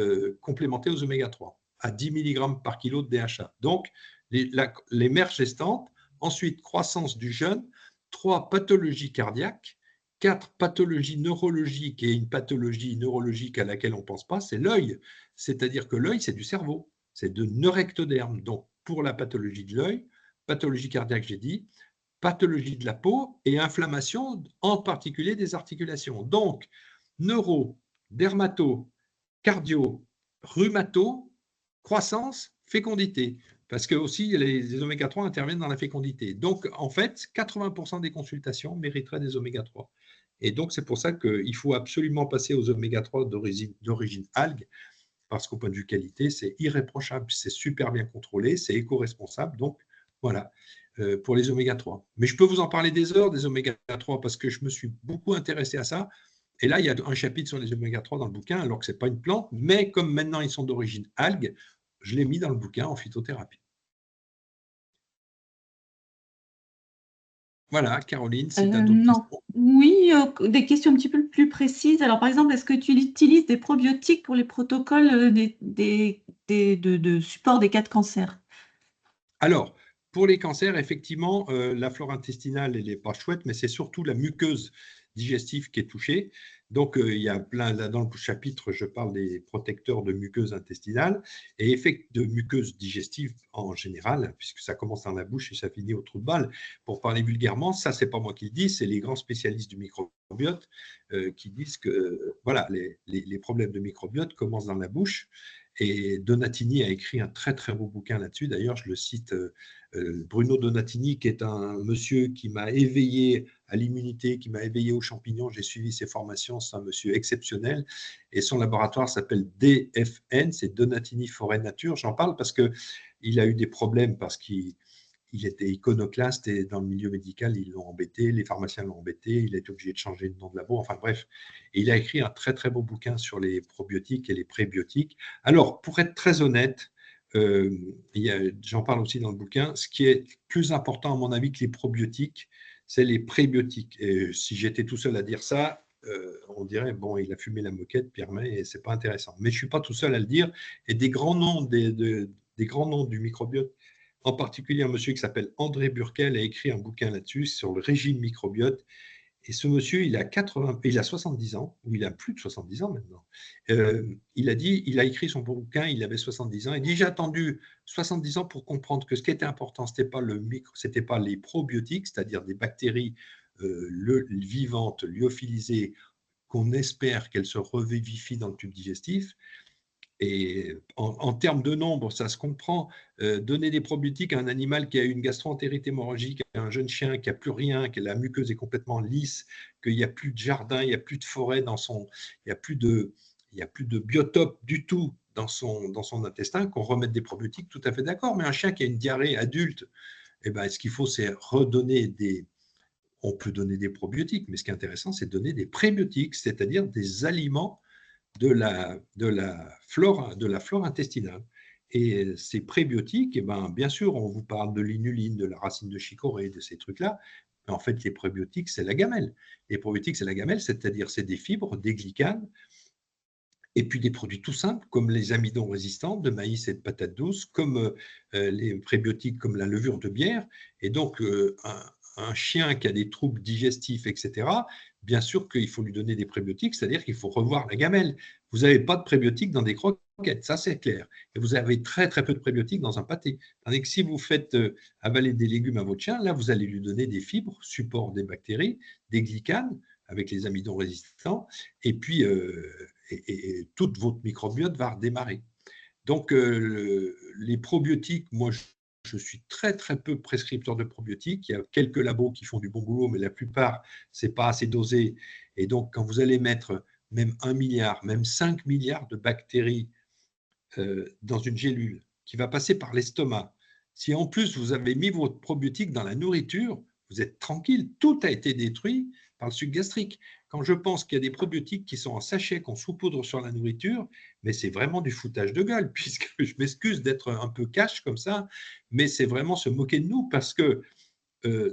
complémentée aux oméga 3 à 10 mg par kilo de DHA. Donc, les mères gestantes, ensuite croissance du jeune, 3 pathologies cardiaques 4 pathologies neurologiques, et une pathologie neurologique à laquelle on ne pense pas, c'est l'œil. C'est-à-dire que l'œil, c'est du cerveau, c'est de neurectoderme. Donc, pour la pathologie de l'œil, pathologie cardiaque, j'ai dit, pathologie de la peau et inflammation, en particulier des articulations. Donc, neuro, dermato, cardio, rhumato, croissance, fécondité. Parce que aussi les oméga 3 interviennent dans la fécondité. Donc, en fait, 80% des consultations mériteraient des oméga 3. Et donc, c'est pour ça qu'il faut absolument passer aux oméga 3 d'origine algue, parce qu'au point de vue qualité, c'est irréprochable, c'est super bien contrôlé, c'est éco-responsable. Donc, voilà, pour les oméga 3. Mais je peux vous en parler des heures des oméga 3 parce que je me suis beaucoup intéressé à ça. Et là, il y a un chapitre sur les oméga 3 dans le bouquin, alors que ce n'est pas une plante, mais comme maintenant ils sont d'origine algue, je l'ai mis dans le bouquin en phytothérapie. Voilà, Caroline, si tu as d'autres Non. questions. Oui, des questions un petit peu plus précises. Alors, par exemple, est-ce que tu utilises des probiotiques pour les protocoles de support des cas de cancer? Alors, pour les cancers, effectivement, la flore intestinale, elle n'est pas chouette, mais c'est surtout la muqueuse digestive qui est touchée. Donc, il y a plein, là, dans le chapitre, je parle des protecteurs de muqueuse intestinale et effet de muqueuse digestive en général, puisque ça commence dans la bouche et ça finit au trou de balle. Pour parler vulgairement, ça, c'est pas moi qui le dis, c'est les grands spécialistes du microbiote qui disent que voilà, les problèmes de microbiote commencent dans la bouche. Et Donatini a écrit un très très beau bouquin là-dessus. D'ailleurs, je le cite, Bruno Donatini, qui est un monsieur qui m'a éveillé à l'immunité, qui m'a éveillé aux champignons. J'ai suivi ses formations, c'est un monsieur exceptionnel. Et son laboratoire s'appelle DFN, c'est Donatini Forêt Nature. J'en parle parce qu'il a eu des problèmes, parce qu'il était iconoclaste et dans le milieu médical, ils l'ont embêté, les pharmaciens l'ont embêté, il a été obligé de changer de nom de labo, enfin bref. Et il a écrit un très très beau bouquin sur les probiotiques et les prébiotiques. Alors, pour être très honnête, j'en parle aussi dans le bouquin, ce qui est plus important à mon avis que les probiotiques, c'est les prébiotiques. Et si j'étais tout seul à dire ça, on dirait, bon, il a fumé la moquette, Pierre May, et c'est pas intéressant. Mais je suis pas tout seul à le dire, et des grands noms, des grands noms du microbiote, en particulier un monsieur qui s'appelle André Burkel a écrit un bouquin là-dessus sur le régime microbiote. Et ce monsieur, il a 70 ans, ou il a plus de 70 ans maintenant. Il a écrit son bouquin, il avait 70 ans. Il dit, j'ai attendu 70 ans pour comprendre que ce qui était important, c'était pas les probiotiques, c'est-à-dire des bactéries vivantes, lyophilisées, qu'on espère qu'elles se revivifient dans le tube digestif. Et en termes de nombre, ça se comprend. Donner des probiotiques à un animal qui a une gastroentérite hémorragique, à un jeune chien qui n'a plus rien, que la muqueuse est complètement lisse, qu'il n'y a plus de jardin, il n'y a plus de forêt il n'y a plus de biotope du tout dans son intestin, qu'on remette des probiotiques, tout à fait d'accord. Mais un chien qui a une diarrhée adulte, eh ben, ce qu'il faut, c'est redonner on peut donner des probiotiques, mais ce qui est intéressant, c'est de donner des prébiotiques, c'est-à-dire des aliments de la flore intestinale. Et ces prébiotiques, eh ben, bien sûr, on vous parle de l'inuline, de la racine de chicorée, de ces trucs-là, mais en fait, les prébiotiques, c'est la gamelle. Les probiotiques, c'est la gamelle, c'est-à-dire c'est des fibres, des glycanes, et puis des produits tout simples, comme les amidons résistants de maïs et de patates douces, comme les prébiotiques comme la levure de bière. Et donc, un chien qui a des troubles digestifs, etc., bien sûr qu'il faut lui donner des prébiotiques, c'est-à-dire qu'il faut revoir la gamelle. Vous n'avez pas de prébiotiques dans des croquettes, ça c'est clair. Et vous avez très très peu de prébiotiques dans un pâté. Tandis que si vous faites avaler des légumes à votre chien, là vous allez lui donner des fibres, support des bactéries, des glycanes avec les amidons résistants, et puis toute votre microbiote va redémarrer. Donc, les probiotiques, moi, je suis très, très peu prescripteur de probiotiques. Il y a quelques labos qui font du bon boulot, mais la plupart, ce n'est pas assez dosé. Et donc, quand vous allez mettre même 1 milliard, même 5 milliards de bactéries dans une gélule qui va passer par l'estomac, si en plus vous avez mis votre probiotique dans la nourriture, vous êtes tranquille, tout a été détruit par le suc gastrique. Quand je pense qu'il y a des probiotiques qui sont en sachet, qu'on saupoudre sur la nourriture, mais c'est vraiment du foutage de gueule, puisque je m'excuse d'être un peu cash comme ça, mais c'est vraiment se moquer de nous, parce que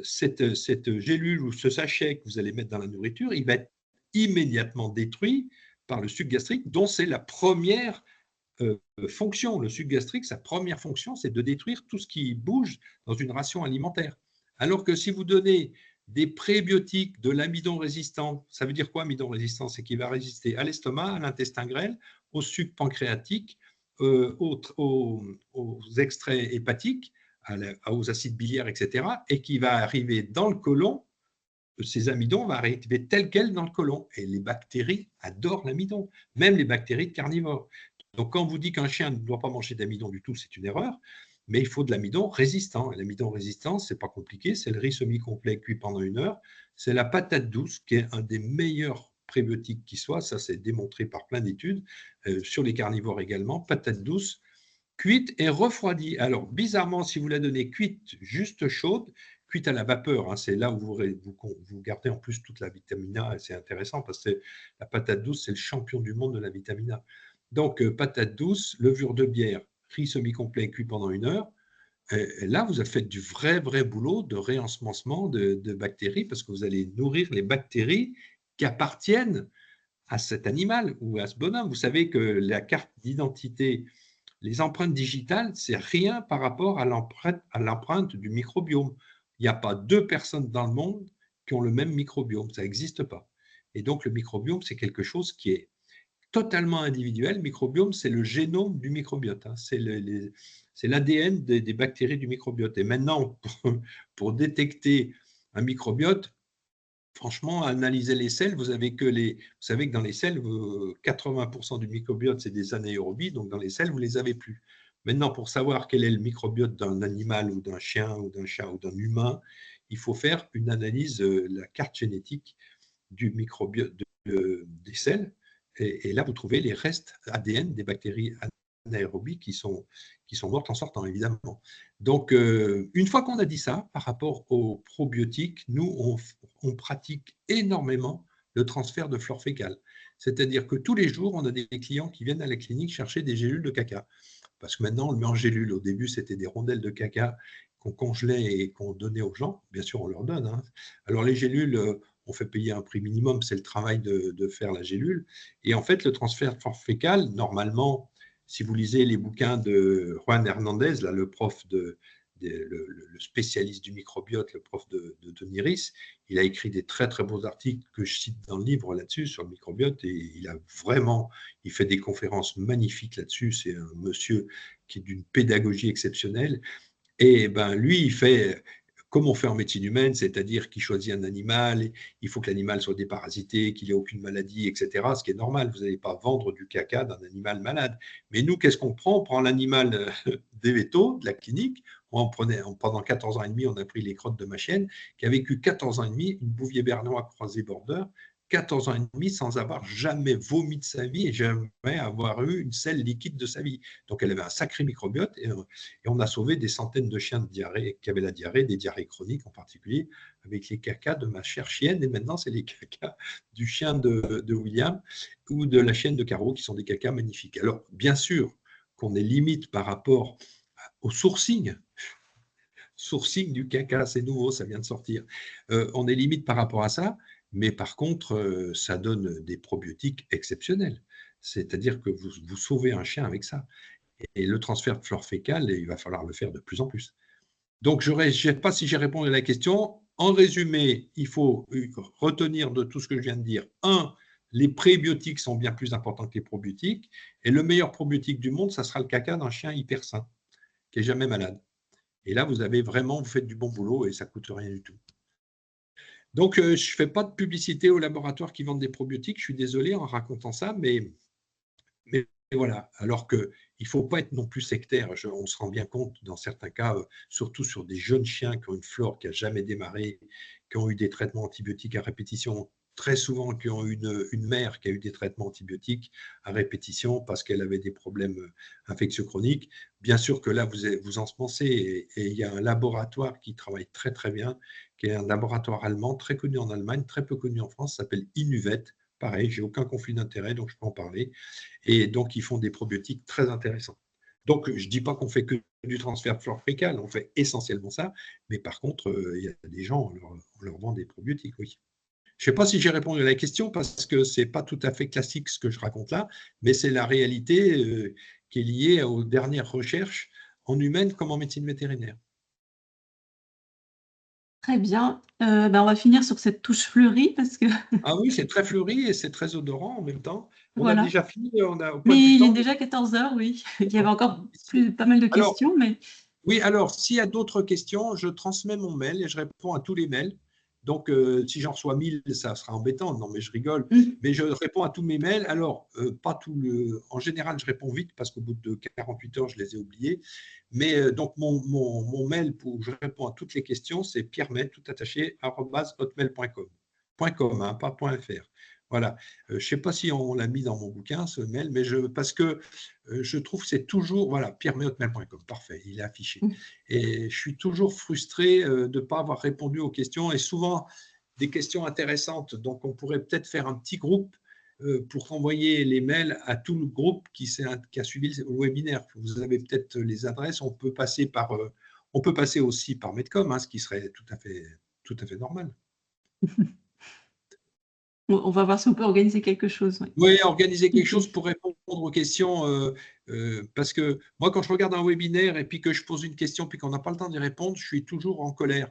cette gélule ou ce sachet que vous allez mettre dans la nourriture, il va être immédiatement détruit par le suc gastrique, dont c'est la première fonction. Le suc gastrique, sa première fonction, c'est de détruire tout ce qui bouge dans une ration alimentaire. Alors que si vous donnez des prébiotiques, de l'amidon résistant. Ça veut dire quoi, amidon résistant? C'est qu'il va résister à l'estomac, à l'intestin grêle, au suc pancréatique, aux extraits hépatiques, aux acides biliaires, etc. Et qui va arriver dans le côlon. Ces amidons vont arriver tels quels dans le côlon. Et les bactéries adorent l'amidon, même les bactéries de carnivores. Donc, quand on vous dit qu'un chien ne doit pas manger d'amidon du tout, c'est une erreur. Mais il faut de l'amidon résistant. Et l'amidon résistant, ce n'est pas compliqué, c'est le riz semi-complet cuit pendant 1 heure. C'est la patate douce qui est un des meilleurs prébiotiques qui soit. Ça, c'est démontré par plein d'études, sur les carnivores également. Patate douce, cuite et refroidie. Alors, bizarrement, si vous la donnez cuite, juste chaude, cuite à la vapeur, hein, c'est là où vous gardez en plus toute la vitamine A, et c'est intéressant parce que la patate douce, c'est le champion du monde de la vitamine A. Donc, patate douce, levure de bière, riz semi-complet cuit pendant 1 heure. Et là, vous avez fait du vrai boulot de réensemencement de bactéries parce que vous allez nourrir les bactéries qui appartiennent à cet animal ou à ce bonhomme. Vous savez que la carte d'identité, les empreintes digitales, c'est rien par rapport à l'empreinte du microbiome. Il n'y a pas 2 personnes dans le monde qui ont le même microbiome, ça n'existe pas. Et donc, le microbiome, c'est quelque chose qui est totalement individuel. Le microbiome, c'est le génome du microbiote, hein. C'est l'ADN des bactéries du microbiote. Et maintenant, pour détecter un microbiote, franchement, analyser les selles, vous savez que dans les selles, 80% du microbiote, c'est des anaérobies, donc dans les selles, vous ne les avez plus. Maintenant, pour savoir quel est le microbiote d'un animal ou d'un chien ou d'un chat ou d'un humain, il faut faire une analyse, la carte génétique du microbiote des selles. Et là, vous trouvez les restes ADN des bactéries anaérobies qui sont mortes en sortant, évidemment. Donc, une fois qu'on a dit ça, par rapport aux probiotiques, nous, on pratique énormément le transfert de flore fécale. C'est-à-dire que tous les jours, on a des clients qui viennent à la clinique chercher des gélules de caca. Parce que maintenant, on le met en gélule. Au début, c'était des rondelles de caca qu'on congelait et qu'on donnait aux gens. Bien sûr, on leur donne, hein. Alors, les gélules, on fait payer un prix minimum, c'est le travail de faire la gélule. Et en fait, le transfert fécal, normalement, si vous lisez les bouquins de Juan Hernandez, là, le prof le spécialiste du microbiote, le prof de Niris, il a écrit des très beaux articles que je cite dans le livre là-dessus, sur le microbiote, et il fait des conférences magnifiques là-dessus. C'est un monsieur qui est d'une pédagogie exceptionnelle. Et ben lui, il fait comme on fait en médecine humaine, c'est-à-dire qu'il choisit un animal, il faut que l'animal soit déparasité, qu'il n'ait aucune maladie, etc. Ce qui est normal, vous n'allez pas vendre du caca d'un animal malade. Mais nous, qu'est-ce qu'on prend? On prend l'animal des vétos, de la clinique. Pendant 14 ans et demi, on a pris les crottes de ma chienne, qui a vécu 14 ans et demi, une Bouvier bernois croisée border, 14 ans et demi sans avoir jamais vomi de sa vie et jamais avoir eu une selle liquide de sa vie. Donc, elle avait un sacré microbiote et on a sauvé des centaines de chiens de diarrhée qui avaient la diarrhée, des diarrhées chroniques en particulier, avec les cacas de ma chère chienne. Et maintenant, c'est les cacas du chien de William ou de la chienne de Caro qui sont des cacas magnifiques. Alors, bien sûr qu'on est limite par rapport au sourcing. Sourcing du caca, c'est nouveau, ça vient de sortir. On est limite par rapport à ça. Mais par contre, ça donne des probiotiques exceptionnels. C'est-à-dire que vous sauvez un chien avec ça. Et le transfert de flore fécale, il va falloir le faire de plus en plus. Donc, je ne sais pas si j'ai répondu à la question. En résumé, il faut retenir de tout ce que je viens de dire. 1, les prébiotiques sont bien plus importants que les probiotiques. Et le meilleur probiotique du monde, ça sera le caca d'un chien hyper sain, qui n'est jamais malade. Et là, vous faites du bon boulot et ça ne coûte rien du tout. Donc, je ne fais pas de publicité aux laboratoires qui vendent des probiotiques. Je suis désolé en racontant ça, mais voilà. Alors qu'il ne faut pas être non plus sectaire. On se rend bien compte dans certains cas, surtout sur des jeunes chiens qui ont une flore qui n'a jamais démarré, qui ont eu des traitements antibiotiques à répétition, très souvent qui ont eu une mère qui a eu des traitements antibiotiques à répétition parce qu'elle avait des problèmes infectieux chroniques. Bien sûr que là, vous ensemencez et il y a un laboratoire qui travaille très bien, qui est un laboratoire allemand très connu en Allemagne, très peu connu en France, s'appelle Inuvet. Pareil, j'ai aucun conflit d'intérêt, donc je peux en parler. Et donc, ils font des probiotiques très intéressants. Donc, je ne dis pas qu'on fait que du transfert de flore fécale, on fait essentiellement ça, mais par contre, il y a des gens, on leur vend des probiotiques, oui. Je ne sais pas si j'ai répondu à la question parce que ce n'est pas tout à fait classique ce que je raconte là, mais c'est la réalité qui est liée aux dernières recherches en humaine comme en médecine vétérinaire. Très bien. On va finir sur cette touche fleurie parce que Ah oui, c'est très fleuri et c'est très odorant en même temps. On a voilà. déjà fini, on a au poids du Mais il est temps. déjà 14 heures, oui. Il y avait encore pas mal de Alors, questions, mais oui, alors, s'il y a d'autres questions, je transmets mon mail et je réponds à tous les mails. Donc, si j'en reçois 1000, ça sera embêtant. Non, mais je rigole. mmh, Mais je réponds à tous mes mails. Alors, pas tout le. En général, je réponds vite parce qu'au bout de 48 heures, je les ai oubliés. Mais donc, mon mail où je réponds à toutes les questions, c'est pierremet, tout attaché, @hotmail.com. .com, hein, pas .fr. Voilà. Je ne sais pas si on l'a mis dans mon bouquin, ce mail, mais parce que je trouve que c'est toujours, voilà, pierre.hotmail.com, parfait, il est affiché. mmh, Et je suis toujours frustré de ne pas avoir répondu aux questions, et souvent des questions intéressantes. Donc, on pourrait peut-être faire un petit groupe pour envoyer les mails à tout le groupe qui a suivi le webinaire. Vous avez peut-être les adresses, on peut passer aussi par Medcom, hein, ce qui serait tout à fait normal. on va voir si on peut organiser quelque chose, oui. Oui, organiser quelque chose OK. pour répondre aux questions, parce que moi, quand je regarde un webinaire et puis que je pose une question, puis qu'on n'a pas le temps d'y répondre, je suis toujours en colère,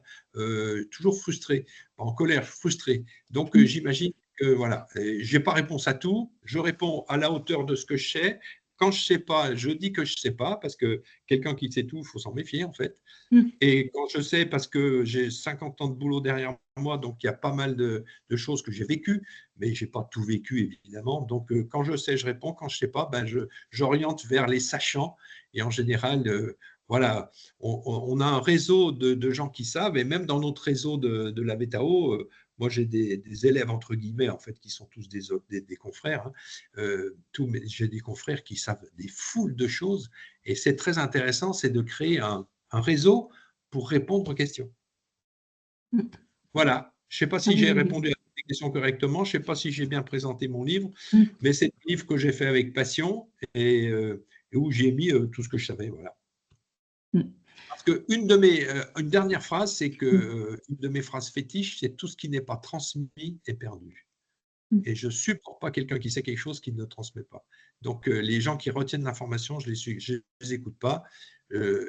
toujours frustré. Pas en colère, frustré. Donc, Mmh, j'imagine que voilà, je n'ai pas réponse à tout. Je réponds à la hauteur de ce que je sais. Quand je ne sais pas, je dis que je ne sais pas, parce que quelqu'un qui sait tout, il faut s'en méfier, en fait. mmh, Et quand je sais, parce que j'ai 50 ans de boulot derrière moi, donc il y a pas mal de choses que j'ai vécues, mais je n'ai pas tout vécu, évidemment. Donc, quand je sais, je réponds. Quand je ne sais pas, ben, j'oriente vers les sachants. Et en général, voilà, on a un réseau de gens qui savent. Et même dans notre réseau de la VETAO, moi, j'ai des élèves, entre guillemets, en fait, qui sont tous des confrères. Hein. J'ai des confrères qui savent des foules de choses. Et c'est très intéressant, c'est de créer un réseau pour répondre aux questions. mmh. Voilà. Je ne sais pas Ah si oui, j'ai oui, oui. répondu à toutes les questions correctement, je ne sais pas si j'ai bien présenté mon livre, Mmh, mais c'est un livre que j'ai fait avec passion et où j'ai mis tout ce que je savais. Voilà. mmh, Parce qu'une une dernière phrase, c'est que mmh, une de mes phrases fétiches, c'est tout ce qui n'est pas transmis est perdu. mmh. Et je ne supporte pas quelqu'un qui sait quelque chose qui ne transmet pas. Donc, les gens qui retiennent l'information, je ne les écoute pas.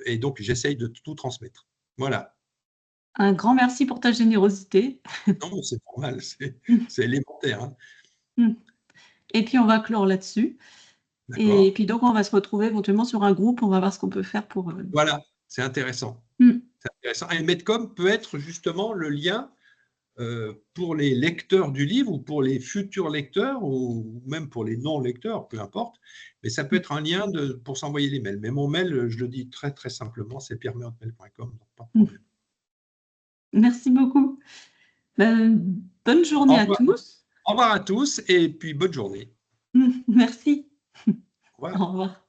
Et donc, j'essaye de tout transmettre. Voilà. Un grand merci pour ta générosité. Non, c'est normal, Mmh, c'est élémentaire. Hein. mmh. Et puis on va clore là-dessus et D'accord. puis donc on va se retrouver éventuellement sur un groupe, on va voir ce qu'on peut faire pour, Voilà, c'est intéressant. mmh, C'est intéressant. Et Medcom peut être justement le lien pour les lecteurs du livre ou pour les futurs lecteurs ou même pour les non-lecteurs, peu importe. Mais ça peut mmh. être un lien pour s'envoyer les mails. Mais mon mail, je le dis très très simplement, c'est pierre.hotmail.com, donc pas de Mmh. problème. Merci beaucoup. Bonne Au journée à revoir, tous. au revoir à tous et puis bonne journée. Mmh, merci. Au revoir. Au revoir.